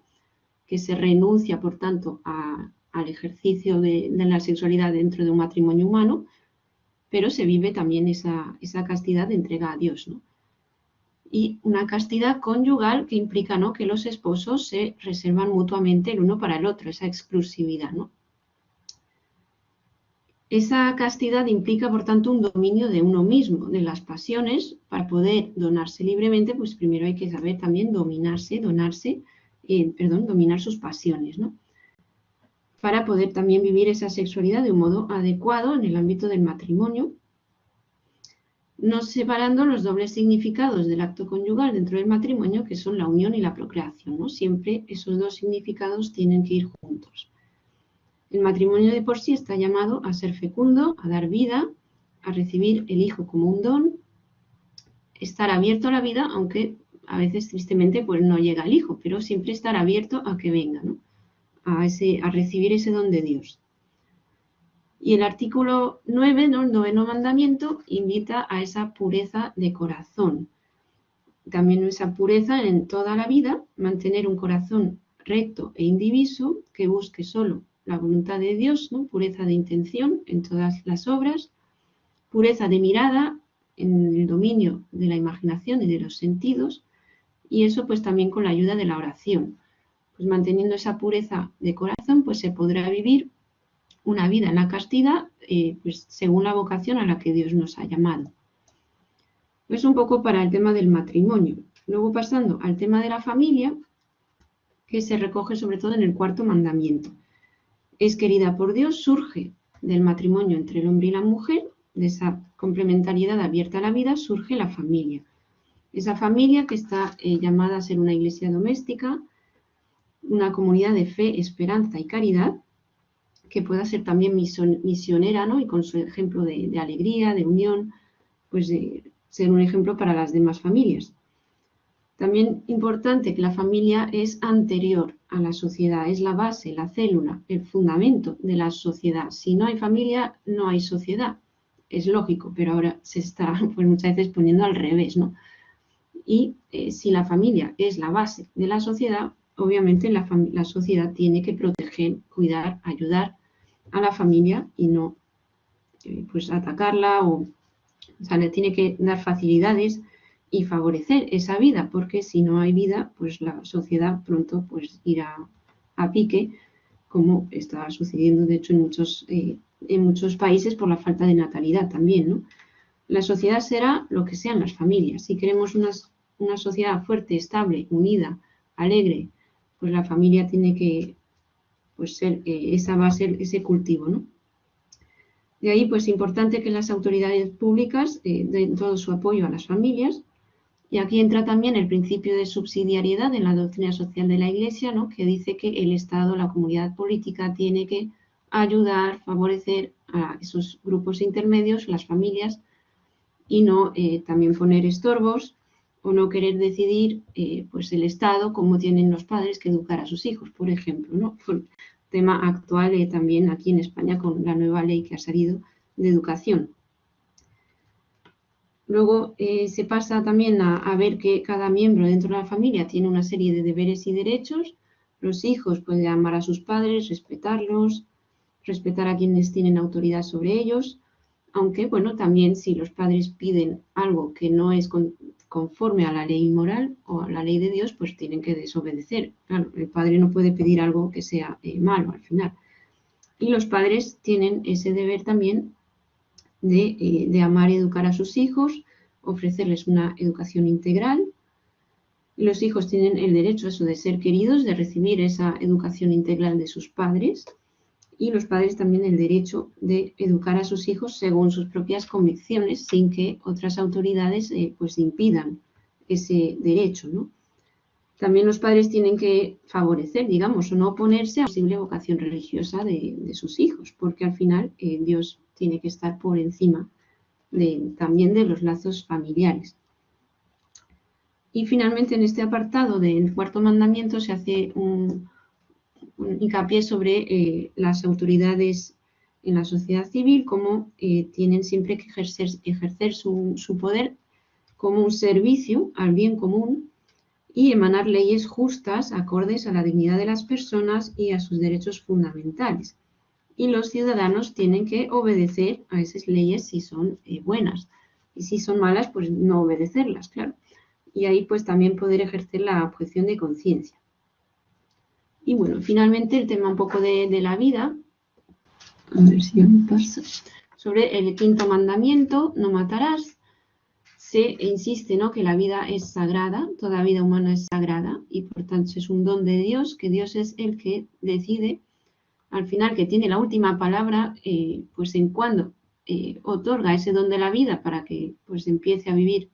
Speaker 4: que se renuncia, por tanto, al ejercicio de la sexualidad dentro de un matrimonio humano, pero se vive también esa castidad de entrega a Dios, ¿no? Y una castidad conyugal que implica, ¿no?, que los esposos se reservan mutuamente el uno para el otro, esa exclusividad, ¿no? Esa castidad implica, por tanto, un dominio de uno mismo, de las pasiones. Para poder donarse libremente, pues primero hay que saber también dominar sus pasiones, ¿no? Para poder también vivir esa sexualidad de un modo adecuado en el ámbito del matrimonio, no separando los dobles significados del acto conyugal dentro del matrimonio, que son la unión y la procreación, ¿no? Siempre esos dos significados tienen que ir juntos. El matrimonio de por sí está llamado a ser fecundo, a dar vida, a recibir el hijo como un don, estar abierto a la vida, aunque a veces tristemente pues no llega el hijo, pero siempre estar abierto a que venga, ¿no? a recibir ese don de Dios. Y el artículo 9, ¿no?, el 9º mandamiento, invita a esa pureza de corazón. También esa pureza en toda la vida, mantener un corazón recto e indiviso que busque solo la voluntad de Dios, ¿no?, pureza de intención en todas las obras, pureza de mirada en el dominio de la imaginación y de los sentidos, y eso pues también con la ayuda de la oración. Pues manteniendo esa pureza de corazón, pues se podrá vivir una vida en la castidad, pues según la vocación a la que Dios nos ha llamado. Es un poco para el tema del matrimonio. Luego pasando al tema de la familia, que se recoge sobre todo en el 4º mandamiento. Es querida por Dios, surge del matrimonio entre el hombre y la mujer, de esa complementariedad abierta a la vida, surge la familia. Esa familia que está llamada a ser una iglesia doméstica, una comunidad de fe, esperanza y caridad, que pueda ser también misionera, ¿no?, y con su ejemplo de alegría, de unión, pues de ser un ejemplo para las demás familias. También importante que la familia es anterior a la sociedad, es la base, la célula, el fundamento de la sociedad. Si no hay familia, no hay sociedad. Es lógico, pero ahora se está pues muchas veces poniendo al revés, ¿no? Y si la familia es la base de la sociedad, obviamente la sociedad tiene que proteger, cuidar, ayudar a la familia y no pues atacarla o sea, le tiene que dar facilidades y favorecer esa vida, porque si no hay vida, pues la sociedad pronto pues irá a pique, como está sucediendo de hecho en muchos países por la falta de natalidad también, ¿no? La sociedad será lo que sean las familias. Si queremos una sociedad fuerte, estable, unida, alegre, pues la familia tiene que pues ser esa va a ser ese cultivo, ¿no? De ahí, pues, importante que las autoridades públicas den todo su apoyo a las familias. Y aquí entra también el principio de subsidiariedad en la doctrina social de la Iglesia, ¿no?, que dice que el Estado, la comunidad política, tiene que ayudar, favorecer a esos grupos intermedios, las familias, y no también poner estorbos o no querer decidir pues el Estado cómo tienen los padres que educar a sus hijos, por ejemplo, ¿no? Tema actual también aquí en España con la nueva ley que ha salido de educación. Luego se pasa también a ver que cada miembro dentro de la familia tiene una serie de deberes y derechos. Los hijos pueden amar a sus padres, respetarlos, respetar a quienes tienen autoridad sobre ellos, aunque, bueno, también si los padres piden algo que no es conforme a la ley moral o a la ley de Dios, pues tienen que desobedecer. Claro, el padre no puede pedir algo que sea malo al final. Y los padres tienen ese deber también de amar y educar a sus hijos, ofrecerles una educación integral. Y los hijos tienen el derecho a eso de ser queridos, de recibir esa educación integral de sus padres. Y los padres también el derecho de educar a sus hijos según sus propias convicciones, sin que otras autoridades pues impidan ese derecho, ¿no? También los padres tienen que favorecer, digamos, o no oponerse a la posible vocación religiosa de sus hijos, porque al final Dios tiene que estar por encima también de los lazos familiares. Y finalmente en este apartado del cuarto mandamiento se hace un hincapié sobre las autoridades en la sociedad civil, cómo tienen siempre que ejercer su poder como un servicio al bien común y emanar leyes justas acordes a la dignidad de las personas y a sus derechos fundamentales. Y los ciudadanos tienen que obedecer a esas leyes si son buenas, y si son malas, pues no obedecerlas, claro. Y ahí pues también poder ejercer la objeción de conciencia. Y bueno, finalmente el tema un poco de la vida, a ver si ya me pasa, sobre el quinto mandamiento, no matarás. Se insiste, ¿no?, que la vida es sagrada, toda vida humana es sagrada y por tanto es un don de Dios, que Dios es el que decide, al final que tiene la última palabra, pues en cuándo otorga ese don de la vida para que pues empiece a vivir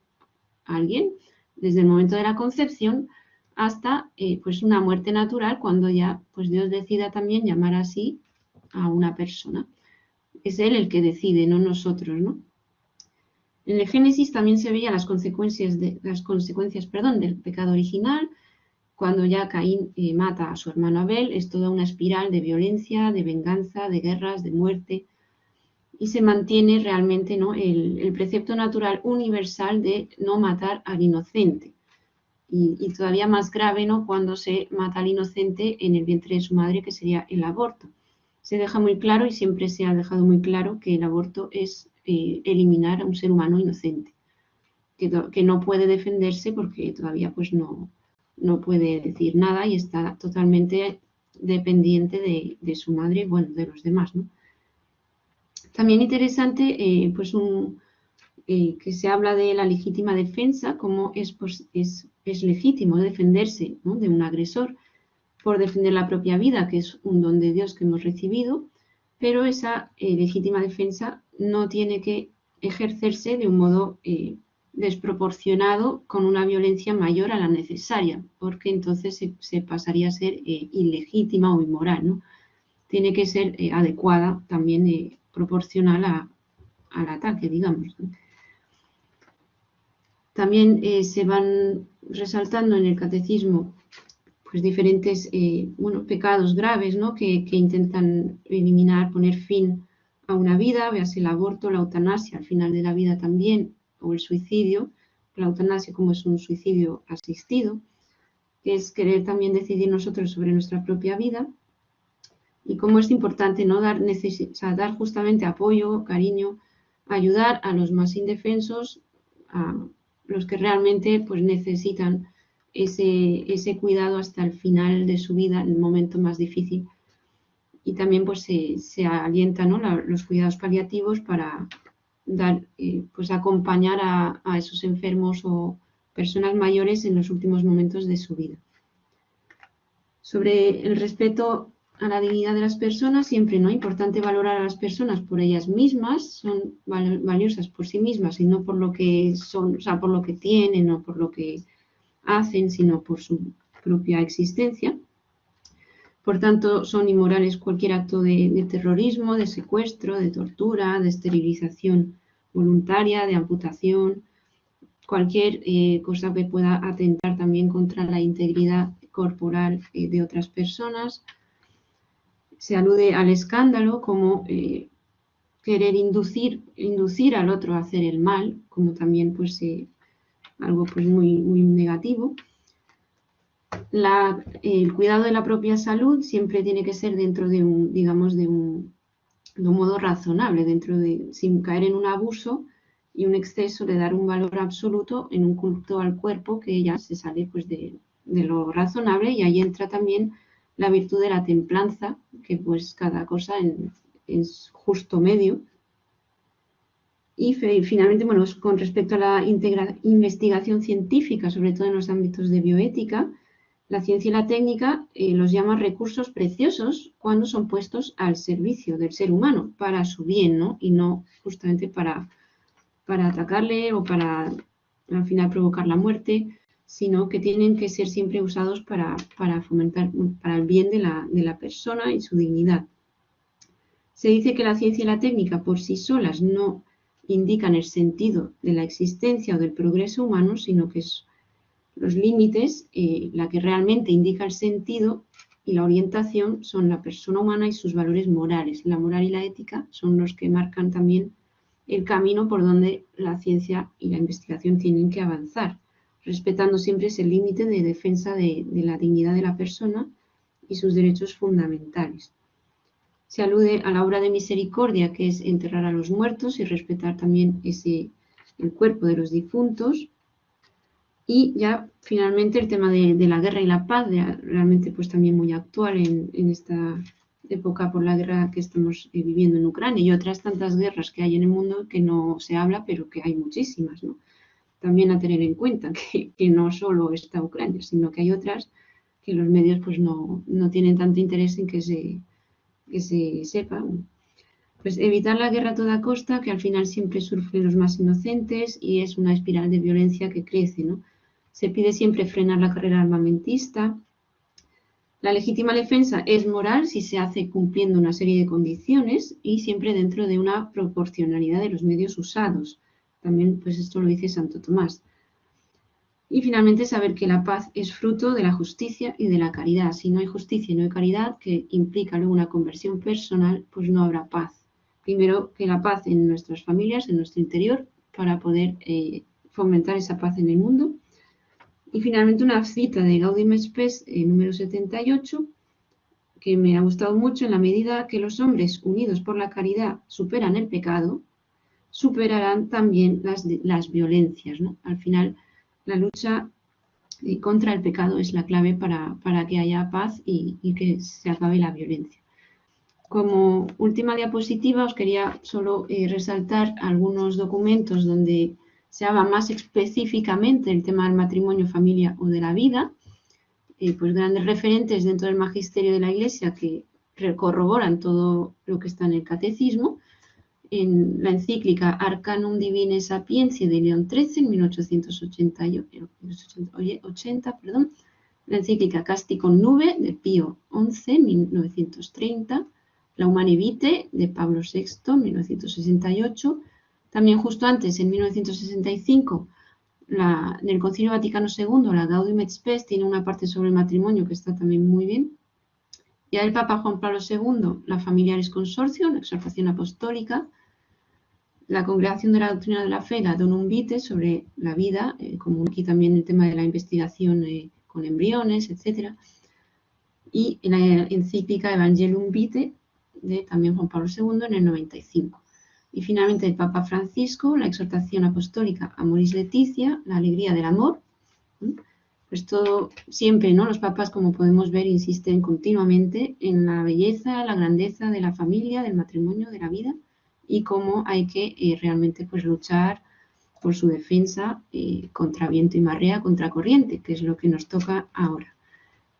Speaker 4: alguien, desde el momento de la concepción hasta pues una muerte natural, cuando ya pues Dios decida también llamar así a una persona. Es Él el que decide, no nosotros, ¿no? En el Génesis también se veían las consecuencias del pecado original. Cuando ya Caín mata a su hermano Abel, es toda una espiral de violencia, de venganza, de guerras, de muerte, y se mantiene realmente, ¿no?, el precepto natural universal de no matar al inocente. Y todavía más grave, ¿no?, cuando se mata al inocente en el vientre de su madre, que sería el aborto. Se deja muy claro, y siempre se ha dejado muy claro, que el aborto es eliminar a un ser humano inocente, que no puede defenderse porque todavía pues no puede decir nada y está totalmente dependiente de su madre y, bueno, de los demás, ¿no? También interesante pues que se habla de la legítima defensa, como es legítimo defenderse, ¿no?, de un agresor por defender la propia vida, que es un don de Dios que hemos recibido, pero esa legítima defensa no tiene que ejercerse de un modo desproporcionado, con una violencia mayor a la necesaria, porque entonces se pasaría a ser ilegítima o inmoral, ¿no? Tiene que ser adecuada, también proporcional al ataque, digamos, ¿no? También se van resaltando en el catecismo pues diferentes pecados graves, ¿no?, que intentan eliminar, poner fin a una vida, véase el aborto, la eutanasia al final de la vida también, o el suicidio, la eutanasia como es un suicidio asistido, que es querer también decidir nosotros sobre nuestra propia vida, y cómo es importante, ¿no?, dar justamente apoyo, cariño, ayudar a los más indefensos, a los que realmente pues necesitan ese cuidado hasta el final de su vida, en el momento más difícil. Y también pues se alienta, ¿no?, los cuidados paliativos para dar, pues acompañar a esos enfermos o personas mayores en los últimos momentos de su vida. Sobre el respeto a la dignidad de las personas, siempre, ¿no? Importante valorar a las personas por ellas mismas, son valiosas por sí mismas y no por lo que son, o sea, por lo que tienen o por lo que hacen, sino por su propia existencia. Por tanto, son inmorales cualquier acto de terrorismo, de secuestro, de tortura, de esterilización voluntaria, de amputación, cualquier cosa que pueda atentar también contra la integridad corporal de otras personas. Se alude al escándalo como querer inducir al otro a hacer el mal, como también pues algo pues muy negativo. El cuidado de la propia salud siempre tiene que ser dentro de un, digamos, de un modo razonable, sin caer en un abuso y un exceso de dar un valor absoluto en un culto al cuerpo que ya se sale pues de lo razonable, y ahí entra también la virtud de la templanza, que pues cada cosa en justo medio. Y finalmente, bueno, con respecto a la investigación científica, sobre todo en los ámbitos de bioética, la ciencia y la técnica los llama recursos preciosos cuando son puestos al servicio del ser humano, para su bien, ¿no? Y no justamente para atacarle o para al final provocar la muerte, sino que tienen que ser siempre usados para fomentar, para el bien de la persona y su dignidad. Se dice que la ciencia y la técnica por sí solas no indican el sentido de la existencia o del progreso humano, sino que es los límites, la que realmente indica el sentido y la orientación son la persona humana y sus valores morales. La moral y la ética son los que marcan también el camino por donde la ciencia y la investigación tienen que avanzar, respetando siempre ese límite de defensa de la dignidad de la persona y sus derechos fundamentales. Se alude a la obra de misericordia, que es enterrar a los muertos y respetar también el cuerpo de los difuntos. Y ya finalmente el tema de la guerra y la paz, realmente pues también muy actual en esta época por la guerra que estamos viviendo en Ucrania y otras tantas guerras que hay en el mundo que no se habla, pero que hay muchísimas, ¿no? También a tener en cuenta que no solo está Ucrania, sino que hay otras que los medios pues no tienen tanto interés en que se sepa. Pues evitar la guerra a toda costa, que al final siempre sufren los más inocentes y es una espiral de violencia que crece, ¿no? Se pide siempre frenar la carrera armamentista. La legítima defensa es moral si se hace cumpliendo una serie de condiciones y siempre dentro de una proporcionalidad de los medios usados. También, pues esto lo dice Santo Tomás. Y finalmente saber que la paz es fruto de la justicia y de la caridad. Si no hay justicia y no hay caridad, que implica luego una conversión personal, pues no habrá paz. Primero que la paz en nuestras familias, en nuestro interior, para poder fomentar esa paz en el mundo. Y finalmente una cita de Gaudium et Spes, número 78, que me ha gustado mucho: en la medida que los hombres unidos por la caridad superan el pecado, superarán también las violencias, ¿no? Al final, la lucha contra el pecado es la clave para que haya paz y que se acabe la violencia. Como última diapositiva os quería solo resaltar algunos documentos donde se habla más específicamente del tema del matrimonio, familia o de la vida, pues grandes referentes dentro del magisterio de la Iglesia que corroboran todo lo que está en el catecismo. En la encíclica Arcanum Divine Sapientiae de León XIII, en 1880, la encíclica Casti Connubii de Pío XI, en 1930, la Humanae Vitae de Pablo VI, en 1968, también justo antes, en 1965, en el Concilio Vaticano II, la Gaudium et Spes tiene una parte sobre el matrimonio que está también muy bien. Ya el Papa Juan Pablo II, la Familiaris Consortio, la exhortación apostólica, la Congregación de la Doctrina de la Fe, la Donum Vitae, sobre la vida, como aquí también el tema de la investigación con embriones, etc. Y en la encíclica Evangelium Vitae, de también Juan Pablo II, en el 95. Y finalmente el Papa Francisco, la exhortación apostólica Amoris Laetitia, la alegría del amor. Pues todo, siempre, ¿no? Los papas, como podemos ver, insisten continuamente en la belleza, la grandeza de la familia, del matrimonio, de la vida, y cómo hay que realmente pues luchar por su defensa contra viento y marea, contra corriente, que es lo que nos toca ahora.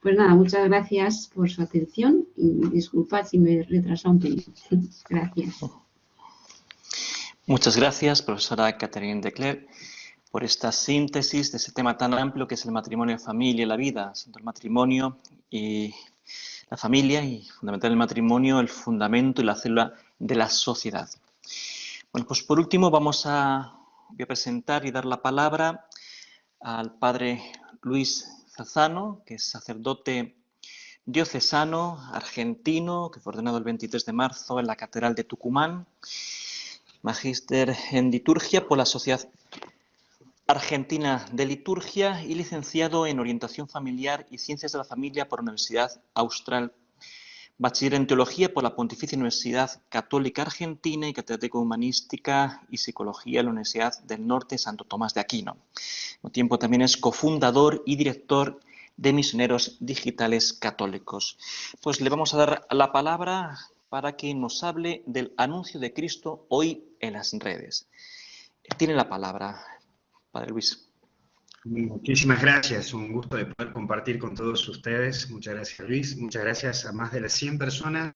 Speaker 4: Pues nada, muchas gracias por su atención y disculpad si me he retrasado un pelín. Gracias.
Speaker 1: Muchas gracias, profesora Catherine Declercq, por esta síntesis de ese tema tan amplio que es el matrimonio, familia y la vida, siendo el matrimonio y la familia y fundamental el matrimonio, el fundamento y la célula de la sociedad. Bueno, pues por último voy a presentar y dar la palabra al padre Luis Zazano, que es sacerdote diocesano argentino, que fue ordenado el 23 de marzo en la Catedral de Tucumán, magíster en liturgia por la Sociedad Argentina de Liturgia y licenciado en Orientación Familiar y Ciencias de la Familia por la Universidad Austral, bachiller en Teología por la Pontificia Universidad Católica Argentina y catedrático en Humanística y Psicología en la Universidad del Norte Santo Tomás de Aquino. Al mismo tiempo también es cofundador y director de Misioneros Digitales Católicos. Pues le vamos a dar la palabra para que nos hable del anuncio de Cristo hoy en las redes. Tiene la palabra, Padre Luis.
Speaker 5: Muchísimas gracias, un gusto de poder compartir con todos ustedes. Muchas gracias, Luis. Muchas gracias a más de las 100 personas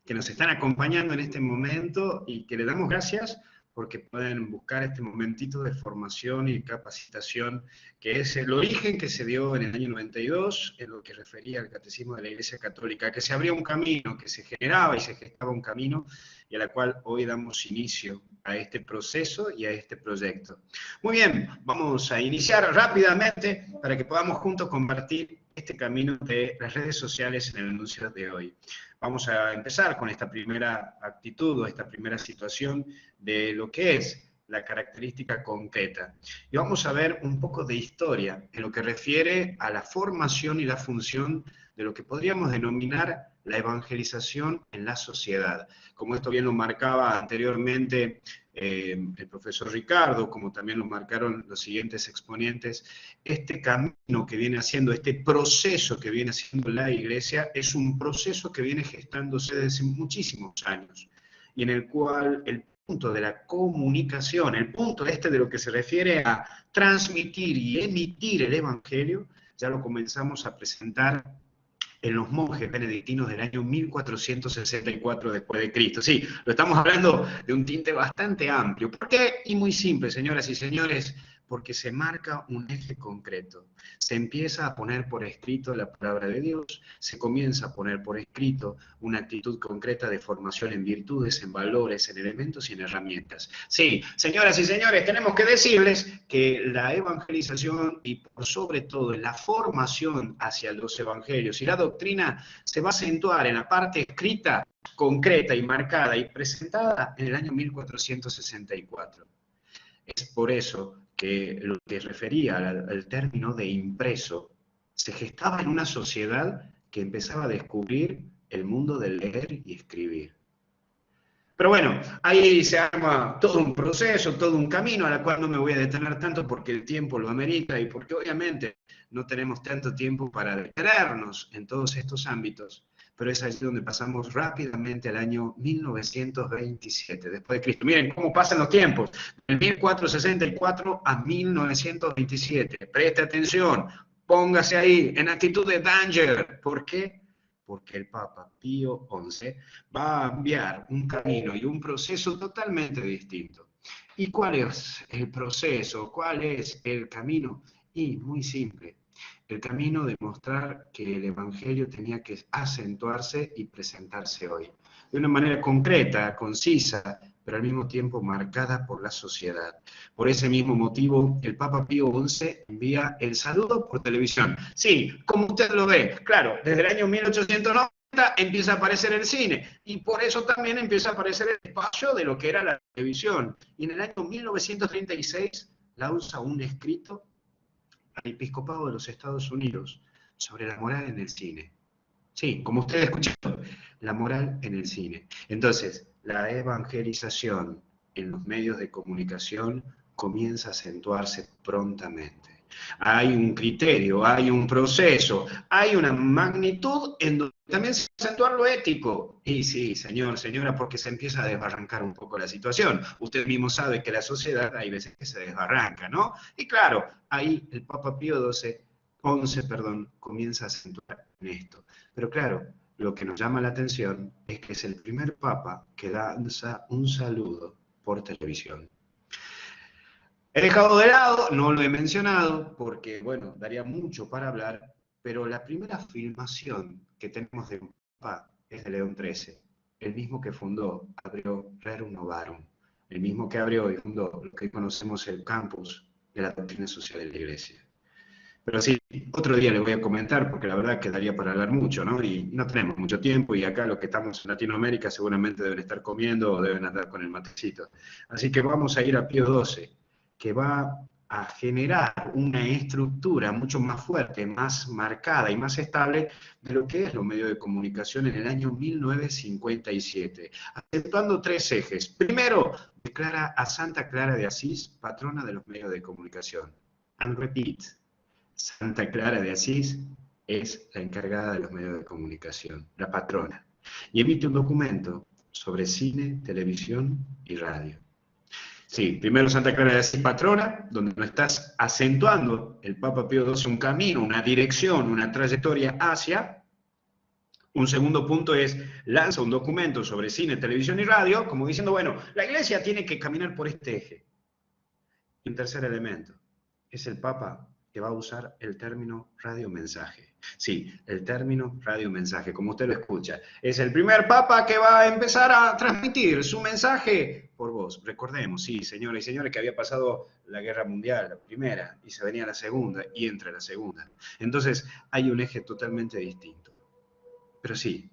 Speaker 5: que nos están acompañando en este momento y que le damos gracias porque pueden buscar este momentito de formación y capacitación, que es el origen que se dio en el año 92, en lo que refería al Catecismo de la Iglesia Católica, que se abría un camino, que se generaba y se gestaba un camino, y a la cual hoy damos inicio a este proceso y a este proyecto. Muy bien, vamos a iniciar rápidamente para que podamos juntos compartir este camino de las redes sociales en el anuncio de hoy. Vamos a empezar con esta primera actitud o esta primera situación de lo que es la característica concreta. Y vamos a ver un poco de historia en lo que refiere a la formación y la función de lo que podríamos denominar la evangelización en la sociedad. Como esto bien lo marcaba anteriormente el profesor Ricardo, como también lo marcaron los siguientes exponentes, este camino que viene haciendo, este proceso que viene haciendo la Iglesia, es un proceso que viene gestándose desde muchísimos años, y en el cual el punto de la comunicación, el punto de lo que se refiere a transmitir y emitir el Evangelio, ya lo comenzamos a presentar en los monjes benedictinos del año 1464 después de Cristo. Sí, lo estamos hablando de un tinte bastante amplio. ¿Por qué? Y muy simple, señoras y señores, porque se marca un eje concreto. Se empieza a poner por escrito la palabra de Dios, se comienza a poner por escrito una actitud concreta de formación en virtudes, en valores, en elementos y en herramientas. Sí, señoras y señores, tenemos que decirles que la evangelización y por sobre todo la formación hacia los evangelios y la doctrina se va a acentuar en la parte escrita, concreta y marcada y presentada en el año 1464. Es por eso que lo que refería al término de impreso se gestaba en una sociedad que empezaba a descubrir el mundo del leer y escribir. Pero bueno, ahí se arma todo un proceso, todo un camino, a la cual no me voy a detener tanto porque el tiempo lo amerita y porque obviamente no tenemos tanto tiempo para detenernos en todos estos ámbitos. Pero es allí donde pasamos rápidamente al año 1927, después de Cristo. Miren cómo pasan los tiempos, del 1464 a 1927. Preste atención, póngase ahí en actitud de danger. ¿Por qué? Porque el Papa Pío XI va a enviar un camino y un proceso totalmente distinto. ¿Y cuál es el proceso? ¿Cuál es el camino? Y muy simple. El camino de mostrar que el Evangelio tenía que acentuarse y presentarse hoy, de una manera concreta, concisa, pero al mismo tiempo marcada por la sociedad. Por ese mismo motivo, el Papa Pío XI envía el saludo por televisión. Sí, como usted lo ve, claro, desde el año 1890 empieza a aparecer el cine, y por eso también empieza a aparecer el espacio de lo que era la televisión. Y en el año 1936 lanza un escrito al Episcopado de los Estados Unidos sobre la moral en el cine. Sí, como ustedes escucharon, la moral en el cine. Entonces, la evangelización en los medios de comunicación comienza a acentuarse prontamente. Hay un criterio, hay un proceso, hay una magnitud en donde también se acentúa lo ético. Y sí, señor, señora, porque se empieza a desbarrancar un poco la situación. Usted mismo sabe que la sociedad hay veces que se desbarranca, ¿no? Y claro, ahí el Papa Pío XII comienza a acentuar en esto. Pero claro, lo que nos llama la atención es que es el primer papa que lanza un saludo por televisión. He dejado de lado, no lo he mencionado, porque, bueno, daría mucho para hablar, pero la primera filmación que tenemos de un papa es de León XIII, el mismo que fundó, abrió Rerum Novarum, el mismo que abrió y fundó lo que hoy conocemos el campus de la doctrina social de la Iglesia. Pero sí, otro día le voy a comentar, porque la verdad quedaría para hablar mucho, ¿no? Y no tenemos mucho tiempo, y acá los que estamos en Latinoamérica seguramente deben estar comiendo o deben andar con el matecito. Así que vamos a ir a Pío XII, que va a generar una estructura mucho más fuerte, más marcada y más estable de lo que es los medios de comunicación en el año 1957, acentuando tres ejes. Primero, declara a Santa Clara de Asís patrona de los medios de comunicación. And repeat, Santa Clara de Asís es la encargada de los medios de comunicación, la patrona, y emite un documento sobre cine, televisión y radio. Sí, primero Santa Clara de Asís patrona, donde no estás acentuando el Papa Pío XII un camino, una dirección, una trayectoria hacia. Un segundo punto es, lanza un documento sobre cine, televisión y radio, como diciendo, bueno, la Iglesia tiene que caminar por este eje. Y un tercer elemento, es el Papa que va a usar el término radiomensaje. Sí, el término radiomensaje, como usted lo escucha. Es el primer papa que va a empezar a transmitir su mensaje por voz. Recordemos, sí, señoras y señores, que había pasado la guerra mundial, la primera, y se venía la segunda, y entra la segunda. Entonces, hay un eje totalmente distinto. Pero sí,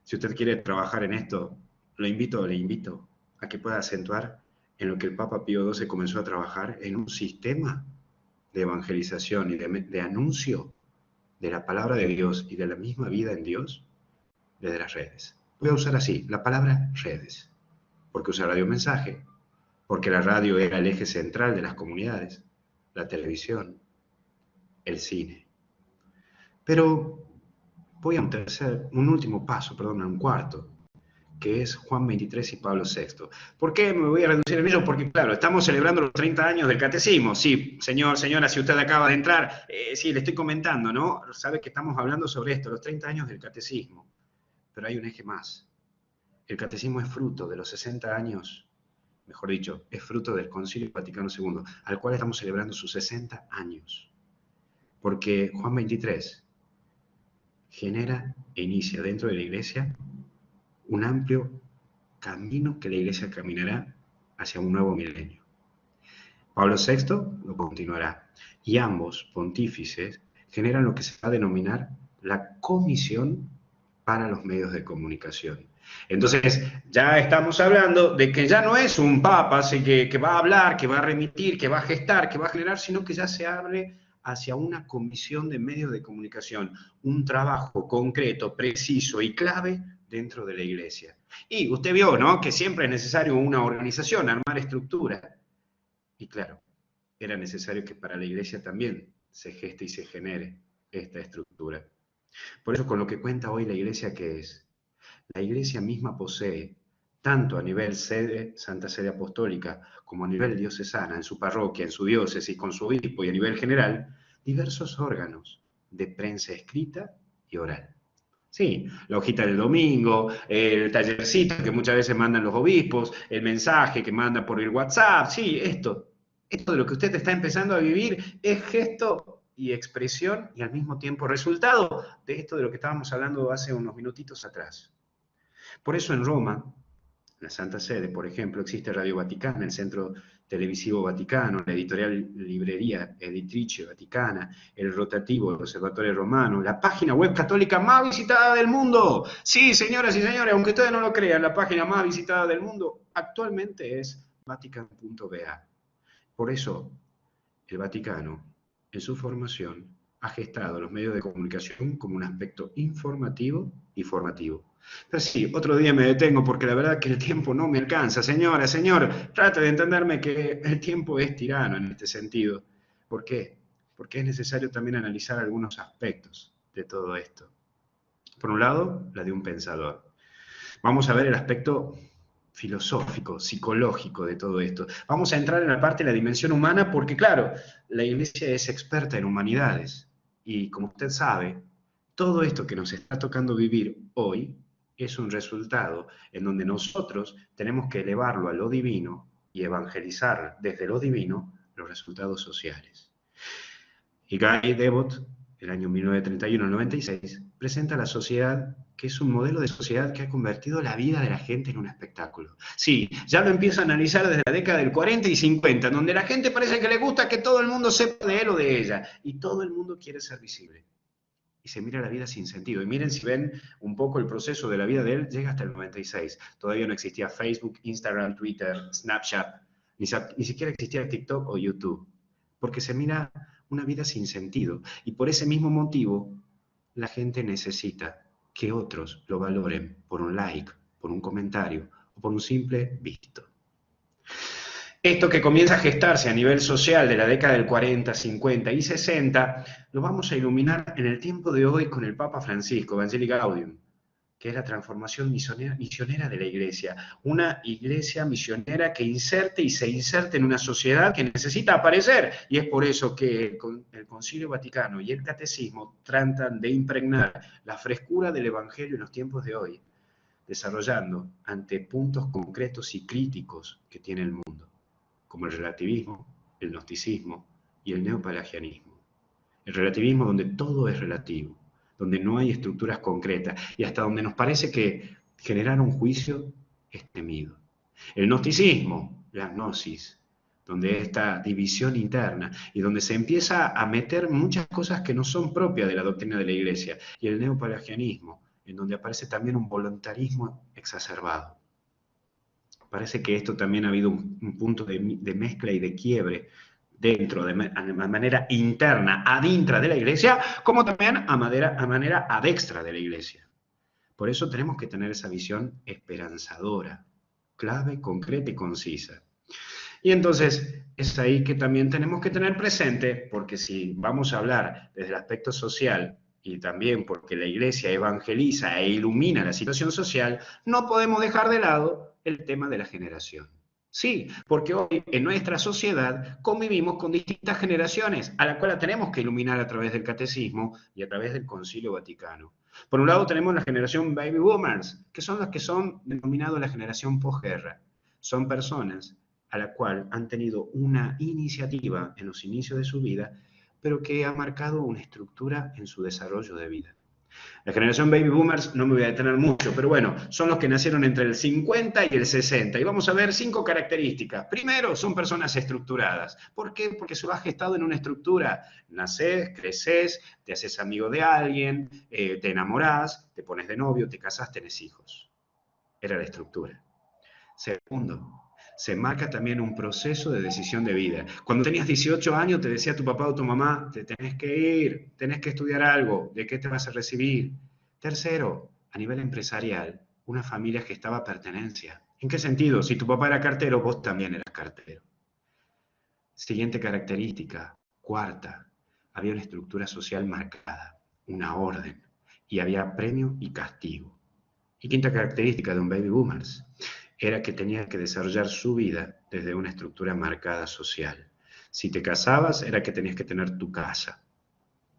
Speaker 5: si usted quiere trabajar en esto, le invito a que pueda acentuar en lo que el Papa Pío XII comenzó a trabajar en un sistema de evangelización y de anuncio de la palabra de Dios y de la misma vida en Dios desde las redes. Voy a usar así la palabra redes, porque usa radiomensaje, porque la radio era el eje central de las comunidades, la televisión, el cine. Pero voy a un último paso, un cuarto, que es Juan XXIII y Pablo VI. ¿Por qué me voy a reducir en ello? Porque, claro, estamos celebrando los 30 años del catecismo. Sí, señor, señora, si usted acaba de entrar, sí, le estoy comentando, ¿no? Sabe que estamos hablando sobre esto, los 30 años del catecismo. Pero hay un eje más. El catecismo es fruto de los 60 años, mejor dicho, es fruto del Concilio Vaticano II, al cual estamos celebrando sus 60 años. Porque Juan XXIII genera e inicia dentro de la Iglesia un amplio camino que la Iglesia caminará hacia un nuevo milenio. Pablo VI lo continuará, y ambos pontífices generan lo que se va a denominar la Comisión para los Medios de Comunicación. Entonces, ya estamos hablando de que ya no es un papa así que va a hablar, que va a remitir, que va a gestar, que va a generar, sino que ya se abre hacia una comisión de medios de comunicación, un trabajo concreto, preciso y clave dentro de la Iglesia. Y usted vio, ¿no?, que siempre es necesario una organización, armar estructura. Y claro, era necesario que para la Iglesia también se geste y se genere esta estructura. Por eso, con lo que cuenta hoy la Iglesia, ¿qué es? La Iglesia misma posee, tanto a nivel sede, Santa Sede Apostólica, como a nivel diocesana, en su parroquia, en su diócesis, con su obispo y a nivel general, diversos órganos de prensa escrita y oral. Sí, la hojita del domingo, el tallercito que muchas veces mandan los obispos, el mensaje que manda por el WhatsApp, sí, esto de lo que usted está empezando a vivir es gesto y expresión y al mismo tiempo resultado de esto de lo que estábamos hablando hace unos minutitos atrás. Por eso en Roma, en la Santa Sede, por ejemplo, existe Radio Vaticana, el Centro Televisivo Vaticano, la editorial Librería Editrice Vaticana, el rotativo del Observatorio Romano, la página web católica más visitada del mundo. Sí, señoras y señores, aunque ustedes no lo crean, la página más visitada del mundo actualmente es vatican.va. Por eso, el Vaticano, en su formación, ha gestado los medios de comunicación como un aspecto informativo y formativo. Pero sí, otro día me detengo porque la verdad que el tiempo no me alcanza. Señora, señor, trate de entenderme que el tiempo es tirano en este sentido. ¿Por qué? Porque es necesario también analizar algunos aspectos de todo esto. Por un lado, la de un pensador. Vamos a ver el aspecto filosófico, psicológico de todo esto. Vamos a entrar en la parte de la dimensión humana porque, claro, la Iglesia es experta en humanidades. Y como usted sabe, todo esto que nos está tocando vivir hoy es un resultado en donde nosotros tenemos que elevarlo a lo divino y evangelizar desde lo divino los resultados sociales. Y Guy Debord, el año 1931-96, presenta la sociedad, que es un modelo de sociedad que ha convertido la vida de la gente en un espectáculo. Sí, ya lo empieza a analizar desde la década del 40 y 50, en donde la gente parece que le gusta que todo el mundo sepa de él o de ella, y todo el mundo quiere ser visible. Y se mira la vida sin sentido. Y miren, si ven un poco el proceso de la vida de él, llega hasta el 96. Todavía no existía Facebook, Instagram, Twitter, Snapchat, ni siquiera existía TikTok o YouTube. Porque se mira una vida sin sentido. Y por ese mismo motivo, la gente necesita que otros lo valoren por un like, por un comentario o por un simple visto. Esto que comienza a gestarse a nivel social de la década del 40, 50 y 60, lo vamos a iluminar en el tiempo de hoy con el Papa Francisco, Evangelii Gaudium, que es la transformación misionera de la Iglesia. Una Iglesia misionera que inserte y se inserte en una sociedad que necesita aparecer. Y es por eso que el Concilio Vaticano y el Catecismo tratan de impregnar la frescura del Evangelio en los tiempos de hoy, desarrollando ante puntos concretos y críticos que tiene el mundo, como el relativismo, el gnosticismo y el neopelagianismo. El relativismo donde todo es relativo, donde no hay estructuras concretas y hasta donde nos parece que generar un juicio es temido. El gnosticismo, la gnosis, donde esta división interna y donde se empieza a meter muchas cosas que no son propias de la doctrina de la Iglesia. Y el neopelagianismo, en donde aparece también un voluntarismo exacerbado. Parece que esto también ha habido un punto de mezcla y de quiebre dentro, de manera interna, adintra de la Iglesia, como también a manera adextra de la Iglesia. Por eso tenemos que tener esa visión esperanzadora, clave, concreta y concisa. Y entonces es ahí que también tenemos que tener presente, porque si vamos a hablar desde el aspecto social y también porque la Iglesia evangeliza e ilumina la situación social, no podemos dejar de lado el tema de la generación. Sí, porque hoy en nuestra sociedad convivimos con distintas generaciones, a la cual la tenemos que iluminar a través del Catecismo y a través del Concilio Vaticano. Por un lado tenemos la generación Baby Boomers, que son las que son denominadas la generación posguerra. Son personas a la cual han tenido una iniciativa en los inicios de su vida, pero que ha marcado una estructura en su desarrollo de vida. La generación Baby Boomers no me voy a detener mucho, pero bueno, son los que nacieron entre el 50 y el 60. Y vamos a ver 5 características. Primero, son personas estructuradas. ¿Por qué? Porque se lo ha gestado en una estructura. Nacés, creces, te haces amigo de alguien, te enamorás, te pones de novio, te casás, tenés hijos. Era la estructura. Segundo, se marca también un proceso de decisión de vida. Cuando tenías 18 años te decía tu papá o tu mamá, te tenés que ir, tenés que estudiar algo, ¿de qué te vas a recibir? Tercero, a nivel empresarial, una familia gestaba pertenencia. ¿En qué sentido? Si tu papá era cartero, vos también eras cartero. Siguiente característica, cuarta, había una estructura social marcada, una orden, y había premio y castigo. Y quinta característica de un baby boomers era que tenía que desarrollar su vida desde una estructura marcada social. Si te casabas, era que tenías que tener tu casa.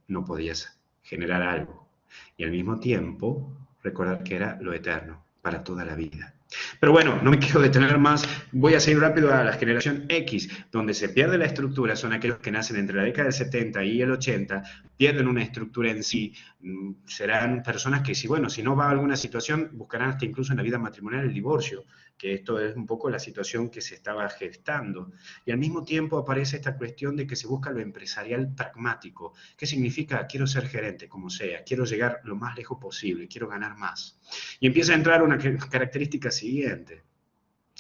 Speaker 5: No podías generar algo. Y al mismo tiempo, recordar que era lo eterno, para toda la vida. Pero bueno, no me quiero detener más. Voy a seguir rápido a la generación X, donde se pierde la estructura. Son aquellos que nacen entre la década del 70 y el 80, pierden una estructura en sí. Serán personas que, si no va a alguna situación, buscarán hasta incluso en la vida matrimonial el divorcio, que esto es un poco la situación que se estaba gestando. Y al mismo tiempo aparece esta cuestión de que se busca lo empresarial pragmático. ¿Qué significa? Quiero ser gerente, como sea, quiero llegar lo más lejos posible, quiero ganar más. Y empieza a entrar una característica siguiente.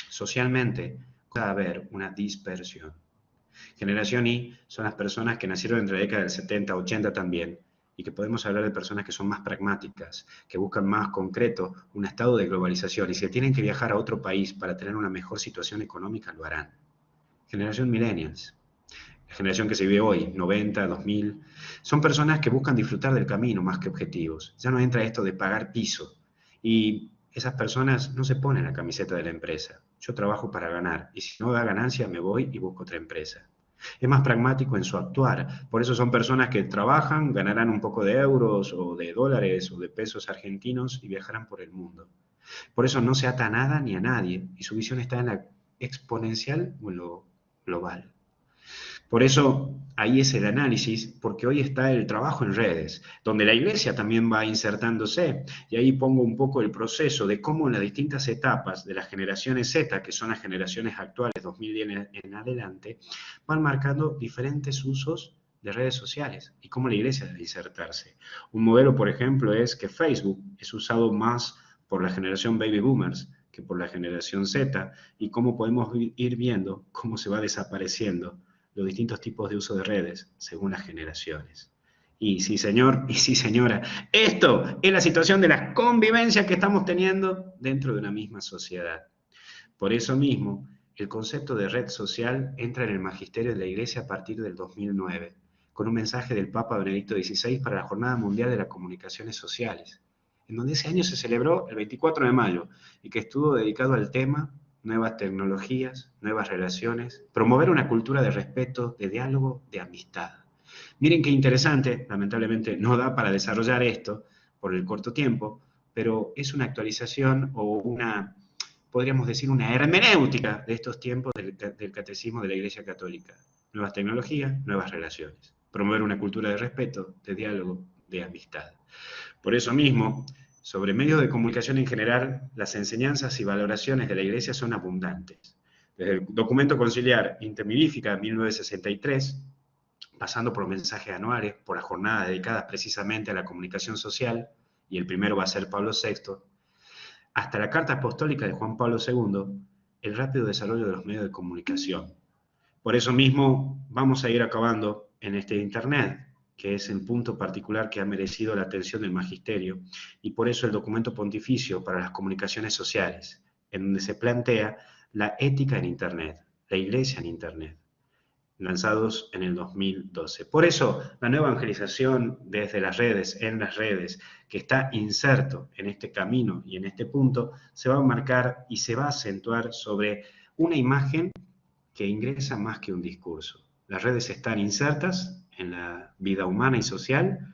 Speaker 5: Socialmente puede haber una dispersión. Generación Y son las personas que nacieron entre la década del 70, 80 también, y que podemos hablar de personas que son más pragmáticas, que buscan más concreto un estado de globalización, y si tienen que viajar a otro país para tener una mejor situación económica, lo harán. Generación Millennials, la generación que se vive hoy, 90, 2000, son personas que buscan disfrutar del camino más que objetivos. Ya no entra esto de pagar piso, y esas personas no se ponen la camiseta de la empresa. Yo trabajo para ganar, y si no da ganancia me voy y busco otra empresa. Es más pragmático en su actuar. Por eso son personas que trabajan, ganarán un poco de euros o de dólares o de pesos argentinos y viajarán por el mundo. Por eso no se ata a nada ni a nadie y su visión está en la exponencial o en lo global. Por eso ahí es el análisis, porque hoy está el trabajo en redes, donde la iglesia también va insertándose, y ahí pongo un poco el proceso de cómo en las distintas etapas de las generaciones Z, que son las generaciones actuales, 2010 en adelante, van marcando diferentes usos de redes sociales y cómo la iglesia debe insertarse. Un modelo, por ejemplo, es que Facebook es usado más por la generación baby boomers que por la generación Z, y cómo podemos ir viendo cómo se va desapareciendo los distintos tipos de uso de redes según las generaciones. Y sí, señor, y sí, señora, esto es la situación de la convivencia que estamos teniendo dentro de una misma sociedad. Por eso mismo, el concepto de red social entra en el magisterio de la Iglesia a partir del 2009, con un mensaje del Papa Benedicto XVI para la Jornada Mundial de las Comunicaciones Sociales, en donde ese año se celebró el 24 de mayo y que estuvo dedicado al tema nuevas tecnologías, nuevas relaciones, promover una cultura de respeto, de diálogo, de amistad. Miren qué interesante, lamentablemente no da para desarrollar esto por el corto tiempo, pero es una actualización o una, podríamos decir, una hermenéutica de estos tiempos del catecismo de la Iglesia Católica. Nuevas tecnologías, nuevas relaciones. Promover una cultura de respeto, de diálogo, de amistad. Por eso mismo, sobre medios de comunicación en general, las enseñanzas y valoraciones de la Iglesia son abundantes. Desde el documento conciliar Interminífica 1963, pasando por mensajes anuales, por las jornadas dedicadas precisamente a la comunicación social, y el primero va a ser Pablo VI, hasta la Carta Apostólica de Juan Pablo II, el rápido desarrollo de los medios de comunicación. Por eso mismo vamos a ir acabando en este Internet, que es el punto particular que ha merecido la atención del magisterio, y por eso el documento pontificio para las comunicaciones sociales, en donde se plantea la ética en Internet, la iglesia en Internet, lanzados en el 2012. Por eso la nueva evangelización desde las redes, en las redes, que está inserto en este camino y en este punto, se va a marcar y se va a acentuar sobre una imagen que ingresa más que un discurso. Las redes están insertas en la vida humana y social,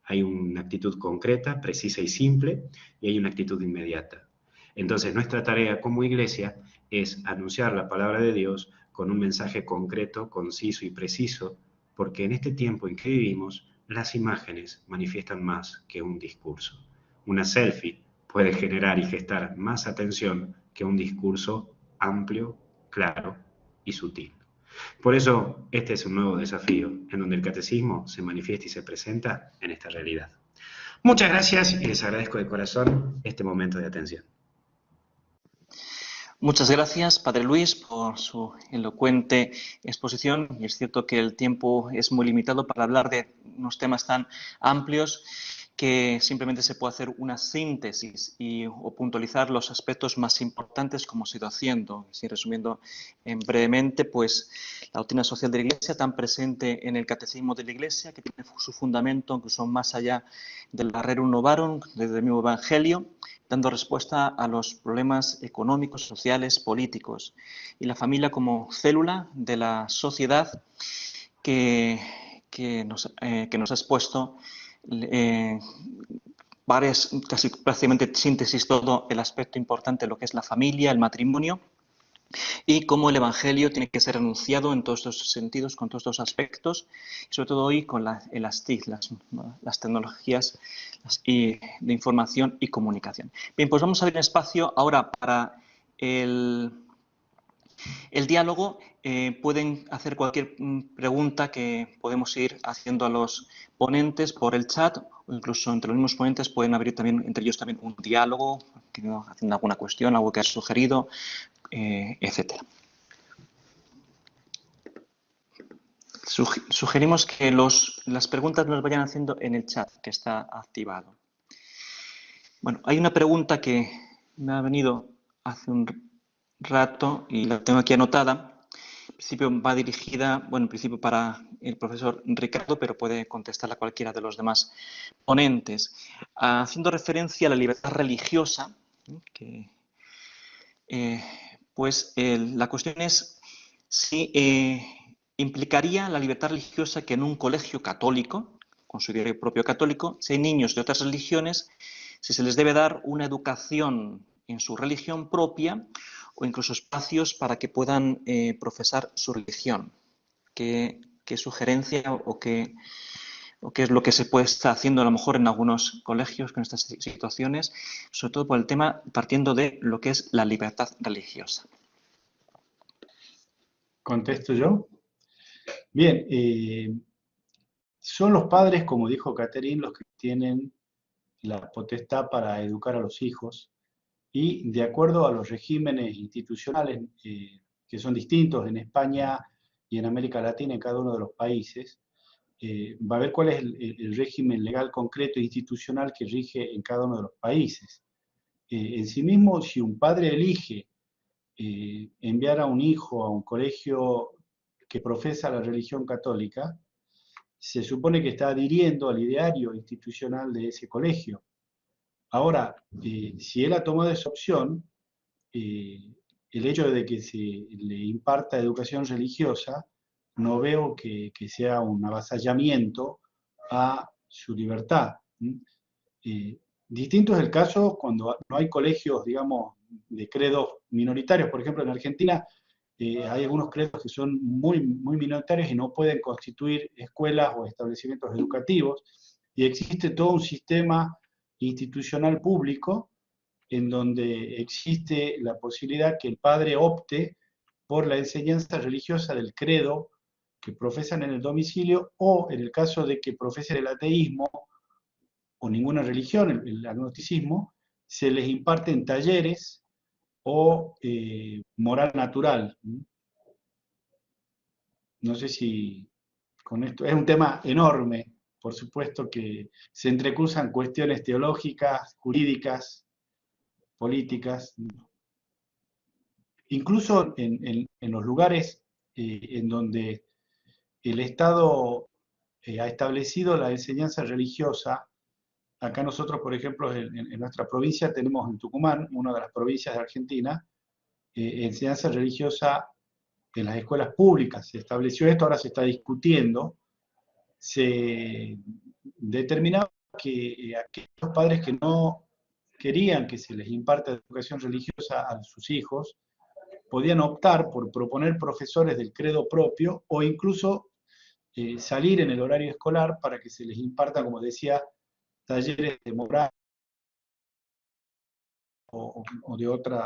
Speaker 5: hay una actitud concreta, precisa y simple, y hay una actitud inmediata. Entonces, nuestra tarea como iglesia es anunciar la palabra de Dios con un mensaje concreto, conciso y preciso, porque en este tiempo en que vivimos, las imágenes manifiestan más que un discurso. Una selfie puede generar y gestar más atención que un discurso amplio, claro y sutil. Por eso, este es un nuevo desafío, en donde el catecismo se manifiesta y se presenta en esta realidad. Muchas gracias y les agradezco de corazón este momento de atención.
Speaker 1: Muchas gracias, Padre Luis, por su elocuente exposición. Y es cierto que el tiempo es muy limitado para hablar de unos temas tan amplios que simplemente se puede hacer una síntesis o puntualizar los aspectos más importantes como se ha ido haciendo. Así, resumiendo brevemente, pues la doctrina social de la Iglesia, tan presente en el Catecismo de la Iglesia, que tiene su fundamento incluso más allá del Rerum Novarum, desde el mismo Evangelio, dando respuesta a los problemas económicos, sociales, políticos. Y la familia como célula de la sociedad que nos ha expuesto casi prácticamente síntesis todo el aspecto importante de lo que es la familia, el matrimonio, y cómo el Evangelio tiene que ser anunciado en todos estos sentidos, con todos estos aspectos, y sobre todo hoy con las TIC, las tecnologías de información y comunicación. Bien, pues vamos a abrir espacio ahora para el diálogo. Pueden hacer cualquier pregunta que podemos ir haciendo a los ponentes por el chat, o incluso entre los mismos ponentes pueden abrir también entre ellos también un diálogo, haciendo alguna cuestión, algo que has sugerido, etcétera. Sugerimos que las preguntas nos vayan haciendo en el chat, que está activado. Bueno, hay una pregunta que me ha venido hace un rato y la tengo aquí anotada. En principio va dirigida, bueno, en principio para el profesor Ricardo, pero puede contestarla cualquiera de los demás ponentes. Haciendo referencia a la libertad religiosa, que pues la cuestión es si implicaría la libertad religiosa que en un colegio católico, con su ideario propio católico, si hay niños de otras religiones, si se les debe dar una educación en su religión propia o incluso espacios para que puedan profesar su religión. ¿Qué sugerencia o qué es lo que se puede estar haciendo a lo mejor en algunos colegios con estas situaciones, sobre todo por el tema partiendo de lo que es la libertad religiosa?
Speaker 2: ¿Contesto yo? Bien, son los padres, como dijo Catherine, los que tienen la potestad para educar a los hijos y de acuerdo a los regímenes institucionales que son distintos en España y en América Latina, en cada uno de los países, va a ver cuál es el régimen legal concreto e institucional que rige en cada uno de los países. En sí mismo, si un padre elige enviar a un hijo a un colegio que profesa la religión católica, se supone que está adhiriendo al ideario institucional de ese colegio. Ahora, si él ha tomado esa opción, el hecho de que se le imparta educación religiosa, no veo que sea un avasallamiento a su libertad. Distinto es el caso cuando no hay colegios, digamos, de credos minoritarios. Por ejemplo, en Argentina hay algunos credos que son muy, muy minoritarios y no pueden constituir escuelas o establecimientos educativos. Y existe todo un sistema institucional público en donde existe la posibilidad que el padre opte por la enseñanza religiosa del credo que profesan en el domicilio, o en el caso de que profesen el ateísmo o ninguna religión, el agnosticismo, se les imparten talleres o moral natural. No sé si con esto es un tema enorme, por supuesto que se entrecruzan cuestiones teológicas, jurídicas, políticas, incluso en los lugares en donde el Estado ha establecido la enseñanza religiosa. Acá nosotros, por ejemplo, en nuestra provincia tenemos en Tucumán, una de las provincias de Argentina, enseñanza religiosa en las escuelas públicas. Se estableció esto, ahora se está discutiendo. Se determinaba que aquellos padres que no querían que se les imparta educación religiosa a sus hijos, podían optar por proponer profesores del credo propio o incluso salir en el horario escolar para que se les imparta, como decía, talleres de moral o de otro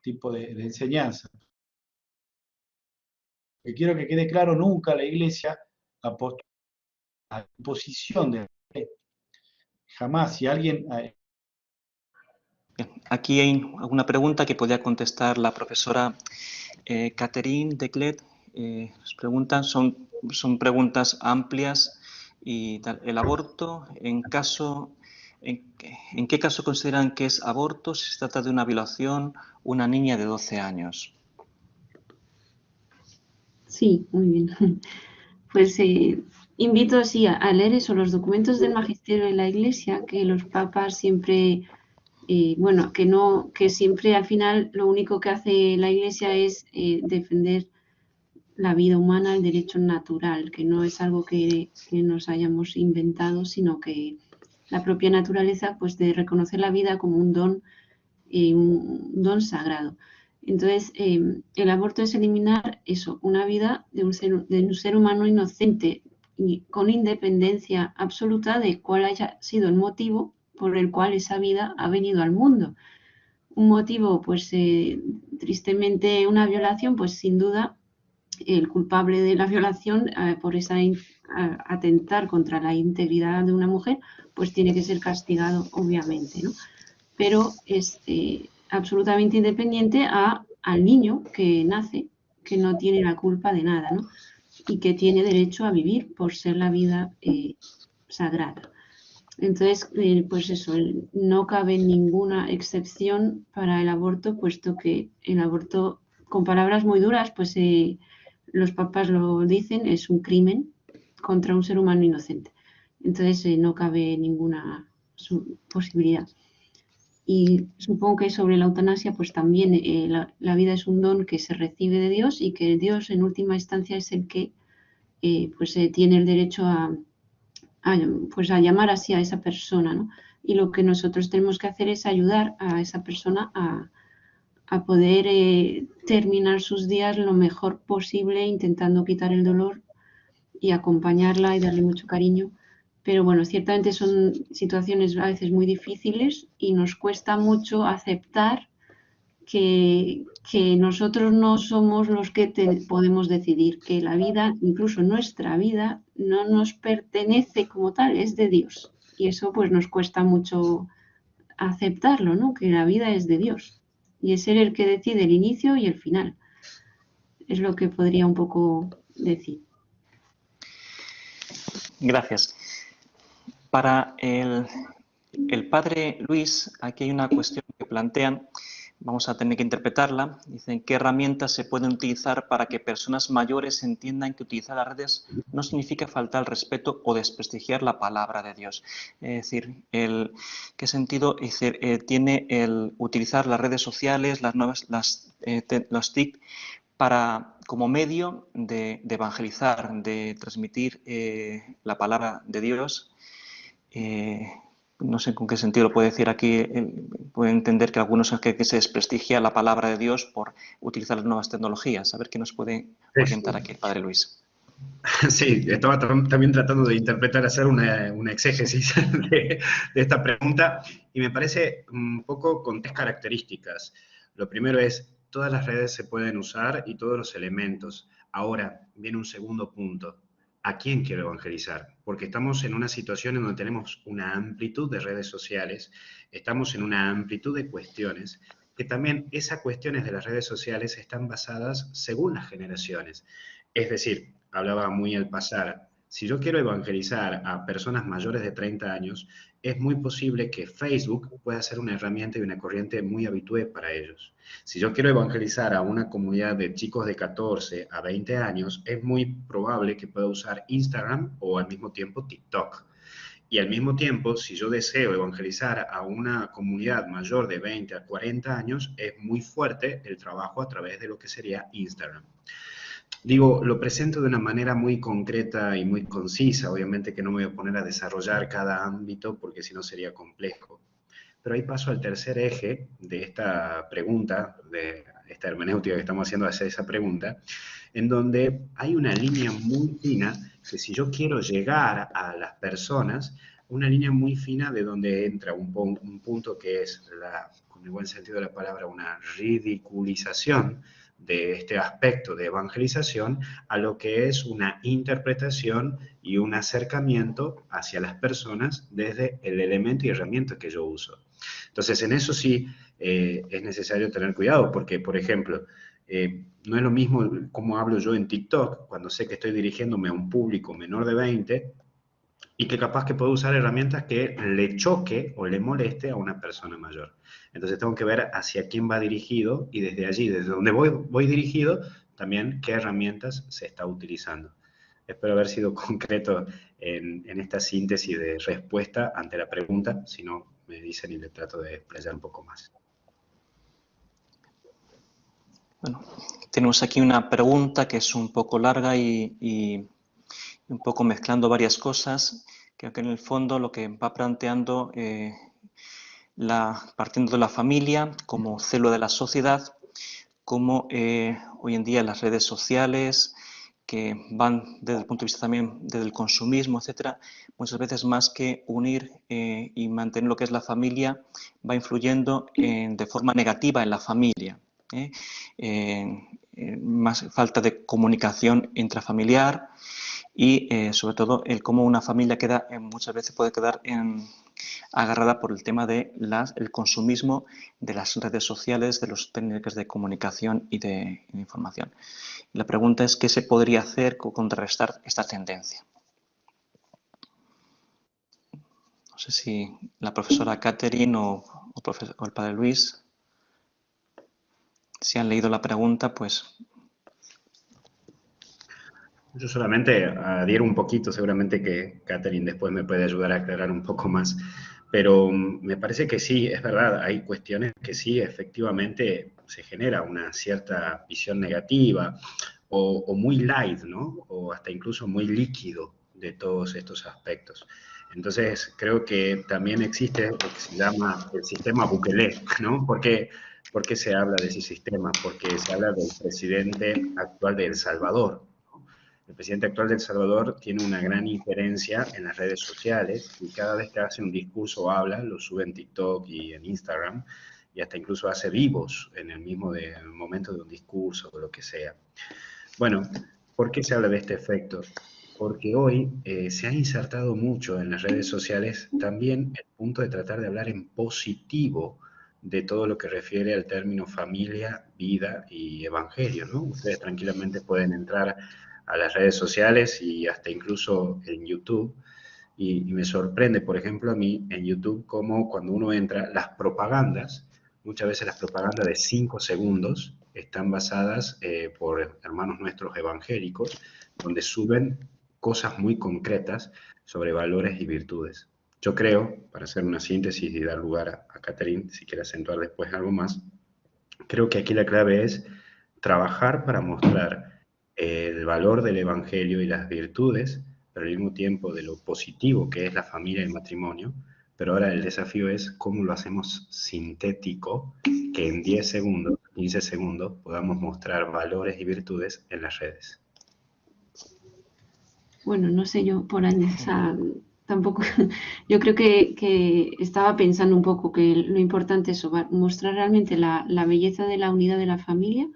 Speaker 2: tipo de enseñanza. Que quiero que quede claro, nunca la Iglesia apostó a la imposición de la fe. Jamás, si alguien...
Speaker 1: Aquí hay alguna pregunta que podría contestar la profesora Catherine Declet. Preguntas son preguntas amplias y tal. El aborto, ¿en qué caso consideran que es aborto si se trata de una violación una niña de 12 años?
Speaker 4: Sí, muy bien. Pues invito sí, a leer eso, los documentos del magisterio de la Iglesia, que los papas siempre, bueno, que siempre al final lo único que hace la Iglesia es defender la vida humana, el derecho natural, que no es algo que nos hayamos inventado, sino que la propia naturaleza, pues de reconocer la vida como un don sagrado. Entonces, el aborto es eliminar eso, una vida de un ser humano inocente y con independencia absoluta de cuál haya sido el motivo por el cual esa vida ha venido al mundo. Un motivo, pues tristemente una violación, pues sin duda el culpable de la violación por esa atentar contra la integridad de una mujer, pues tiene que ser castigado, obviamente, ¿no? Pero es absolutamente independiente al niño que nace, que no tiene la culpa de nada, ¿no? Y que tiene derecho a vivir por ser la vida sagrada. Entonces, pues eso, no cabe ninguna excepción para el aborto, puesto que el aborto, con palabras muy duras, pues los papas lo dicen, es un crimen contra un ser humano inocente. Entonces, no cabe ninguna posibilidad. Y supongo que sobre la eutanasia, pues también la vida es un don que se recibe de Dios y que Dios en última instancia es el que pues tiene el derecho pues a llamar así a esa persona, ¿no? Y lo que nosotros tenemos que hacer es ayudar a esa persona a poder terminar sus días lo mejor posible, intentando quitar el dolor y acompañarla y darle mucho cariño. Pero bueno, ciertamente son situaciones a veces muy difíciles y nos cuesta mucho aceptar que nosotros no somos los que podemos decidir, que la vida, incluso nuestra vida, no nos pertenece como tal, es de Dios. Y eso pues nos cuesta mucho aceptarlo, ¿no? Que la vida es de Dios y es Él el que decide el inicio y el final. Es lo que podría un poco decir.
Speaker 1: Gracias. Para el padre Luis, aquí hay una cuestión que plantean, vamos a tener que interpretarla. Dicen, ¿qué herramientas se pueden utilizar para que personas mayores entiendan que utilizar las redes no significa faltar al respeto o desprestigiar la palabra de Dios? Es decir, ¿qué sentido tiene el utilizar las redes sociales, los TIC, como medio de evangelizar, de transmitir la palabra de Dios? No sé con qué sentido lo puede decir aquí. Puede entender que algunos es que se desprestigia la palabra de Dios por utilizar las nuevas tecnologías. A ver qué nos puede orientar aquí el padre Luis.
Speaker 5: Sí, estaba también tratando de interpretar, hacer una exégesis de esta pregunta, y me parece un poco con tres características. Lo primero es, todas las redes se pueden usar y todos los elementos. Ahora, viene un segundo punto. ¿A quién quiero evangelizar? Porque estamos en una situación en donde tenemos una amplitud de redes sociales, estamos en una amplitud de cuestiones, que también esas cuestiones de las redes sociales están basadas según las generaciones. Es decir, hablaba muy al pasar, si yo quiero evangelizar a personas mayores de 30 años, es muy posible que Facebook pueda ser una herramienta y una corriente muy habitué para ellos. Si yo quiero evangelizar a una comunidad de chicos de 14 a 20 años, es muy probable que pueda usar Instagram o al mismo tiempo TikTok. Y al mismo tiempo, si yo deseo evangelizar a una comunidad mayor de 20 a 40 años, es muy fuerte el trabajo a través de lo que sería Instagram. Digo, lo presento de una manera muy concreta y muy concisa. Obviamente que no me voy a poner a desarrollar cada ámbito porque si no sería complejo. Pero ahí paso al tercer eje de esta pregunta, de esta hermenéutica que estamos haciendo hacia esa pregunta, en donde hay una línea muy fina que si yo quiero llegar a las personas, una línea muy fina de donde entra un punto que es, con el buen sentido de la palabra, una ridiculización de este aspecto de evangelización a lo que es una interpretación y un acercamiento hacia las personas desde el elemento y herramienta que yo uso. Entonces, en eso sí es necesario tener cuidado, porque, por ejemplo, no es lo mismo cómo hablo yo en TikTok, cuando sé que estoy dirigiéndome a un público menor de 20, y que capaz que puedo usar herramientas que le choque o le moleste a una persona mayor. Entonces tengo que ver hacia quién va dirigido y desde allí, desde donde voy dirigido, también qué herramientas se está utilizando. Espero haber sido concreto en esta síntesis de respuesta ante la pregunta, si no me dicen y le trato de explayar un poco más.
Speaker 1: Bueno, tenemos aquí una pregunta que es un poco larga y un poco mezclando varias cosas. Creo que en el fondo lo que va planteando, partiendo de la familia como célula de la sociedad, como hoy en día las redes sociales, que van desde el punto de vista también del consumismo, etcétera, muchas veces más que unir y mantener lo que es la familia, va influyendo de forma negativa en la familia. Más falta de comunicación intrafamiliar y sobre todo el cómo una familia queda muchas veces puede quedar agarrada por el tema de el consumismo de las redes sociales, de los técnicas de comunicación y de información. La pregunta es qué se podría hacer para contrarrestar esta tendencia. No sé si la profesora Catherine o el padre Luis, si han leído la pregunta, pues...
Speaker 5: Yo solamente adhiero un poquito, seguramente que Catherine después me puede ayudar a aclarar un poco más, pero me parece que sí, es verdad, hay cuestiones que sí, efectivamente, se genera una cierta visión negativa o muy light, ¿no? O hasta incluso muy líquido de todos estos aspectos. Entonces, creo que también existe lo que se llama el sistema Bukele, ¿no? ¿Por qué se habla de ese sistema? Porque se habla del presidente actual de El Salvador, ¿no? El presidente actual de El Salvador tiene una gran injerencia en las redes sociales y cada vez que hace un discurso o habla, lo sube en TikTok y en Instagram, y hasta incluso hace vivos en el mismo momento de un discurso o lo que sea. Bueno, ¿por qué se habla de este efecto? Porque hoy se ha insertado mucho en las redes sociales también el punto de tratar de hablar en positivo de todo lo que refiere al término familia, vida y evangelio, ¿no? Ustedes tranquilamente pueden entrar a las redes sociales y hasta incluso en YouTube, y me sorprende, por ejemplo, a mí en YouTube, como cuando uno entra, las propagandas, muchas veces las propagandas de 5 segundos, están basadas por hermanos nuestros evangélicos, donde suben cosas muy concretas sobre valores y virtudes. Yo creo, para hacer una síntesis y dar lugar a Catherine, si quiere acentuar después algo más, creo que aquí la clave es trabajar para mostrar el valor del evangelio y las virtudes, pero al mismo tiempo de lo positivo que es la familia y el matrimonio. Pero ahora el desafío es cómo lo hacemos sintético, que en 10 segundos, 15 segundos, podamos mostrar valores y virtudes en las redes.
Speaker 4: Bueno, no sé yo por ahí, o sea, tampoco, yo creo que estaba pensando un poco que lo importante es mostrar realmente la belleza de la unidad de la familia,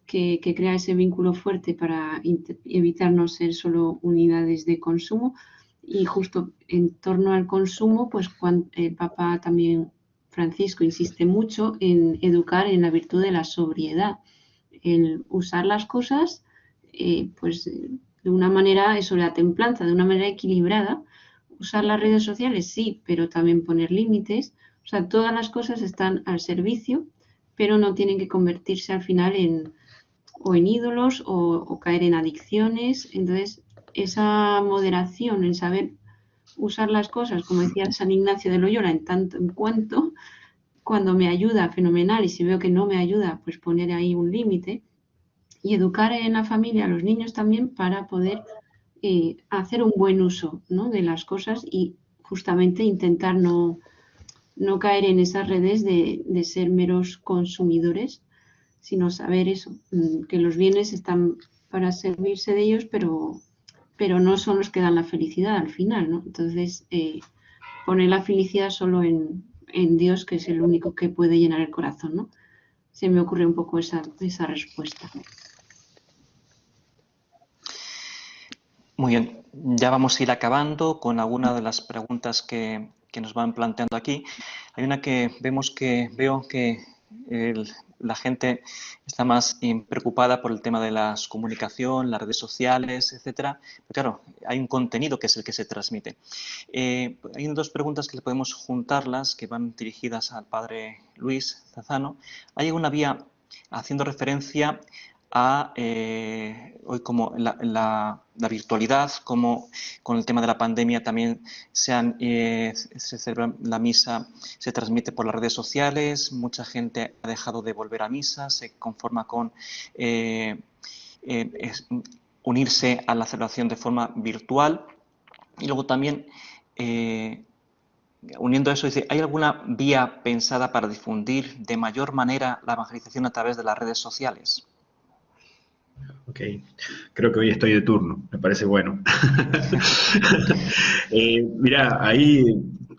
Speaker 4: que crea ese vínculo fuerte para evitar no ser solo unidades de consumo. Y justo en torno al consumo, pues el Papa también, Francisco, insiste mucho en educar en la virtud de la sobriedad, el usar las cosas, pues de una manera, eso, la templanza, de una manera equilibrada. Usar las redes sociales, sí, pero también poner límites. O sea, todas las cosas están al servicio, pero no tienen que convertirse al final en ídolos o caer en adicciones. Entonces, esa moderación, en saber usar las cosas, como decía San Ignacio de Loyola, en tanto en cuanto, cuando me ayuda, fenomenal, y si veo que no me ayuda, pues poner ahí un límite. Y educar en la familia a los niños también para poder hacer un buen uso, ¿no?, de las cosas y justamente intentar no caer en esas redes de ser meros consumidores, sino saber eso, que los bienes están para servirse de ellos, pero no son los que dan la felicidad al final, ¿no? Entonces, poner la felicidad solo en Dios, que es el único que puede llenar el corazón, ¿no? Se me ocurre un poco esa respuesta.
Speaker 1: Muy bien, ya vamos a ir acabando con algunas de las preguntas que nos van planteando aquí. Hay una que veo que la gente está más preocupada por el tema de la comunicación, las redes sociales, etcétera. Pero claro, hay un contenido que es el que se transmite. Hay dos preguntas que podemos juntarlas, que van dirigidas al padre Luis Zazano. Hay una vía haciendo referencia a hoy como la virtualidad, como con el tema de la pandemia también se celebra la misa, se transmite por las redes sociales, mucha gente ha dejado de volver a misa, se conforma con unirse a la celebración de forma virtual. Y luego también, uniendo a eso, dice, ¿hay alguna vía pensada para difundir de mayor manera la evangelización a través de las redes sociales?
Speaker 5: Ok, creo que hoy estoy de turno, me parece bueno. Mira, ahí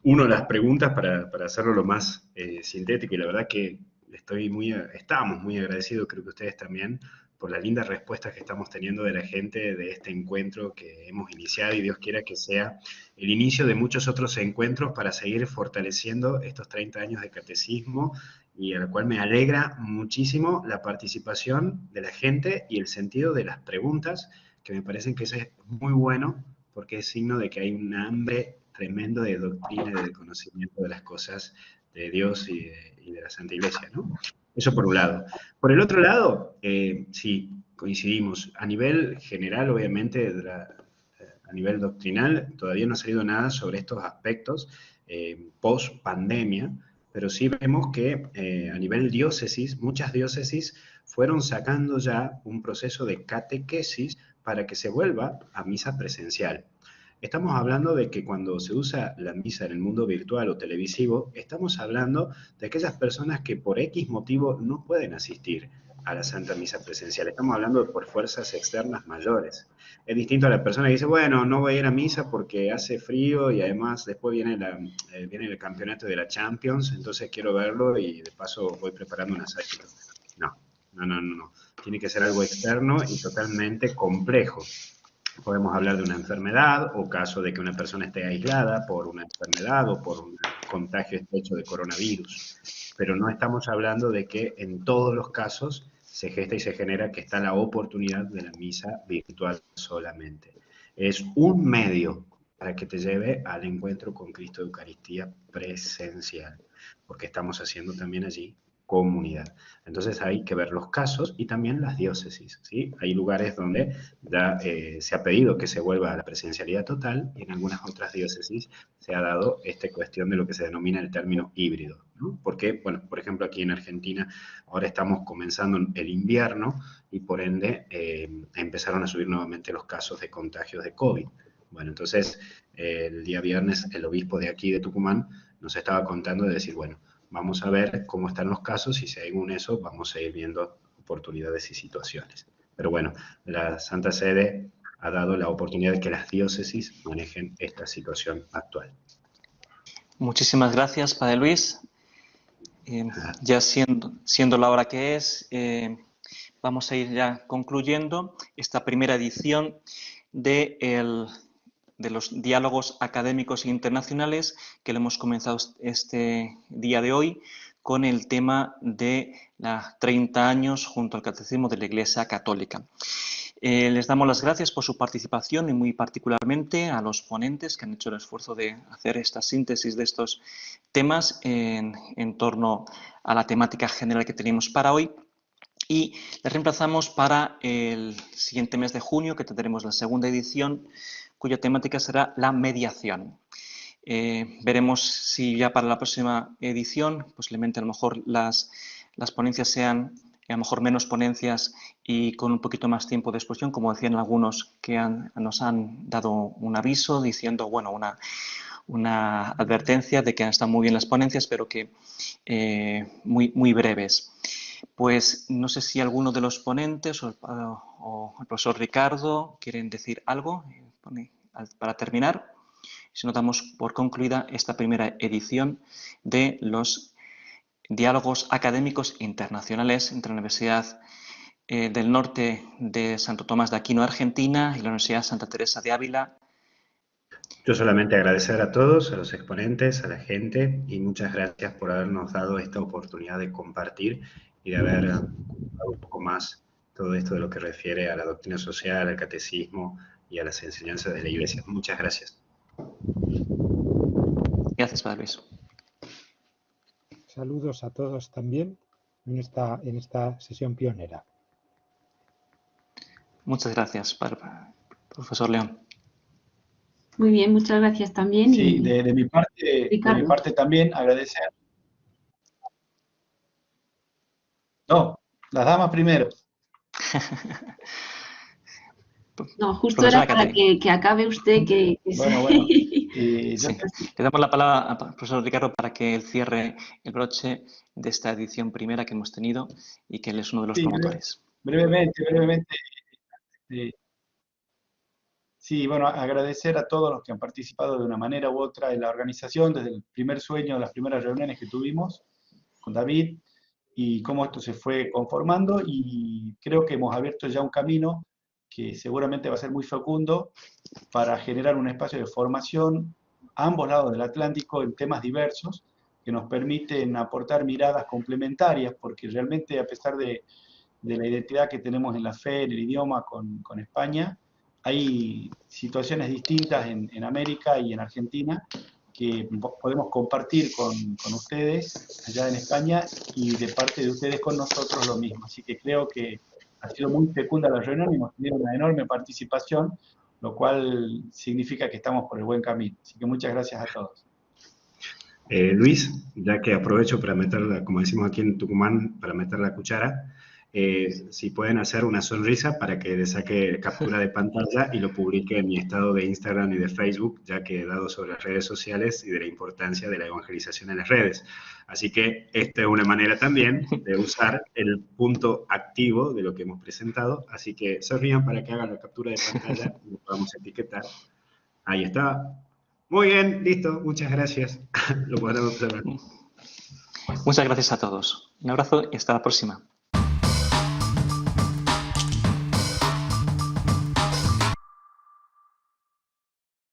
Speaker 5: una de las preguntas para hacerlo lo más sintético, y la verdad que estamos muy agradecidos, creo que ustedes también, por las lindas respuestas que estamos teniendo de la gente de este encuentro que hemos iniciado, y Dios quiera que sea el inicio de muchos otros encuentros para seguir fortaleciendo estos 30 años de catecismo, y a la cual me alegra muchísimo la participación de la gente y el sentido de las preguntas, que me parecen que eso es muy bueno, porque es signo de que hay un hambre tremendo de doctrina y de conocimiento de las cosas de Dios y de la Santa Iglesia, ¿no? Eso por un lado. Por el otro lado, sí, coincidimos. A nivel general, obviamente, a nivel doctrinal, todavía no ha salido nada sobre estos aspectos post-pandemia, pero sí vemos que a nivel diócesis, muchas diócesis fueron sacando ya un proceso de catequesis para que se vuelva a misa presencial. Estamos hablando de que cuando se usa la misa en el mundo virtual o televisivo, estamos hablando de aquellas personas que por X motivo no pueden asistir a la Santa Misa presencial. Estamos hablando de por fuerzas externas mayores. Es distinto a la persona que dice, bueno, no voy a ir a misa porque hace frío y además después viene el campeonato de la Champions, entonces quiero verlo y de paso voy preparando un asadito. No. Tiene que ser algo externo y totalmente complejo. Podemos hablar de una enfermedad o caso de que una persona esté aislada por una enfermedad o por un contagio estrecho de coronavirus. Pero no estamos hablando de que en todos los casos se gesta y se genera que está la oportunidad de la misa virtual solamente. Es un medio para que te lleve al encuentro con Cristo de Eucaristía presencial, porque estamos haciendo también allí comunidad. Entonces hay que ver los casos y también las diócesis, ¿sí? Hay lugares donde ya se ha pedido que se vuelva a la presencialidad total y en algunas otras diócesis se ha dado esta cuestión de lo que se denomina el término híbrido, ¿no? Porque, bueno, por ejemplo, aquí en Argentina ahora estamos comenzando el invierno y por ende empezaron a subir nuevamente los casos de contagios de COVID. Bueno, entonces el día viernes el obispo de aquí de Tucumán nos estaba contando de decir, bueno, vamos a ver cómo están los casos y según eso vamos a ir viendo oportunidades y situaciones. Pero bueno, la Santa Sede ha dado la oportunidad de que las diócesis manejen esta situación actual.
Speaker 1: Muchísimas gracias, Padre Luis. Ya siendo la hora que es, vamos a ir ya concluyendo esta primera edición de los diálogos académicos internacionales que lo hemos comenzado este día de hoy con el tema de los 30 años junto al Catecismo de la Iglesia Católica. Les damos las gracias por su participación y muy particularmente a los ponentes que han hecho el esfuerzo de hacer esta síntesis de estos temas en torno a la temática general que teníamos para hoy. Y les reemplazamos para el siguiente mes de junio, que tendremos la segunda edición, cuya temática será la mediación. Veremos si ya para la próxima edición, posiblemente a lo mejor las ponencias sean a lo mejor menos ponencias y con un poquito más tiempo de exposición, como decían algunos que nos han dado un aviso diciendo, bueno, una advertencia de que están muy bien las ponencias, pero que muy breves. Pues no sé si alguno de los ponentes o el profesor Ricardo quieren decir algo para terminar. Si no, damos por concluida esta primera edición de los diálogos académicos internacionales entre la Universidad del Norte de Santo Tomás de Aquino, Argentina, y la Universidad Santa Teresa de Ávila.
Speaker 5: Yo solamente agradecer a todos, a los exponentes, a la gente, y muchas gracias por habernos dado esta oportunidad de compartir y de haber contado un poco más todo esto de lo que refiere a la doctrina social, al catecismo y a las enseñanzas de la Iglesia. Muchas gracias.
Speaker 1: Gracias, Padre Luis.
Speaker 3: Saludos a todos también en esta sesión pionera.
Speaker 1: Muchas gracias, profesor León.
Speaker 4: Muy bien, muchas gracias también.
Speaker 2: Sí, de mi parte también agradecer. No, las damas primero.
Speaker 4: No, justo era para que acabe usted.
Speaker 2: Bueno.
Speaker 1: Sí. Le damos la palabra al profesor Ricardo para que él cierre el broche de esta edición primera que hemos tenido y que él es uno de los promotores.
Speaker 2: Brevemente. Sí, bueno, agradecer a todos los que han participado de una manera u otra en la organización, desde el primer sueño, las primeras reuniones que tuvimos con David, y cómo esto se fue conformando, y creo que hemos abierto ya un camino que seguramente va a ser muy fecundo para generar un espacio de formación a ambos lados del Atlántico en temas diversos, que nos permiten aportar miradas complementarias, porque realmente a pesar de la identidad que tenemos en la fe, en el idioma con España, hay situaciones distintas en América y en Argentina que podemos compartir con ustedes allá en España y de parte de ustedes con nosotros lo mismo. Así que creo que ha sido muy fecunda la reunión y hemos tenido una enorme participación, lo cual significa que estamos por el buen camino. Así que muchas gracias a todos.
Speaker 5: Luis, ya que aprovecho para meterla, como decimos aquí en Tucumán, para meter la cuchara, si pueden hacer una sonrisa para que le saque captura de pantalla y lo publique en mi estado de Instagram y de Facebook, ya que he dado sobre las redes sociales y de la importancia de la evangelización en las redes. Así que esta es una manera también de usar el punto activo de lo que hemos presentado. Así que sonrían para que hagan la captura de pantalla y lo podamos etiquetar. Ahí está. Muy bien, listo. Muchas gracias. Lo podrán observar.
Speaker 1: Muchas gracias a todos. Un abrazo y hasta la próxima.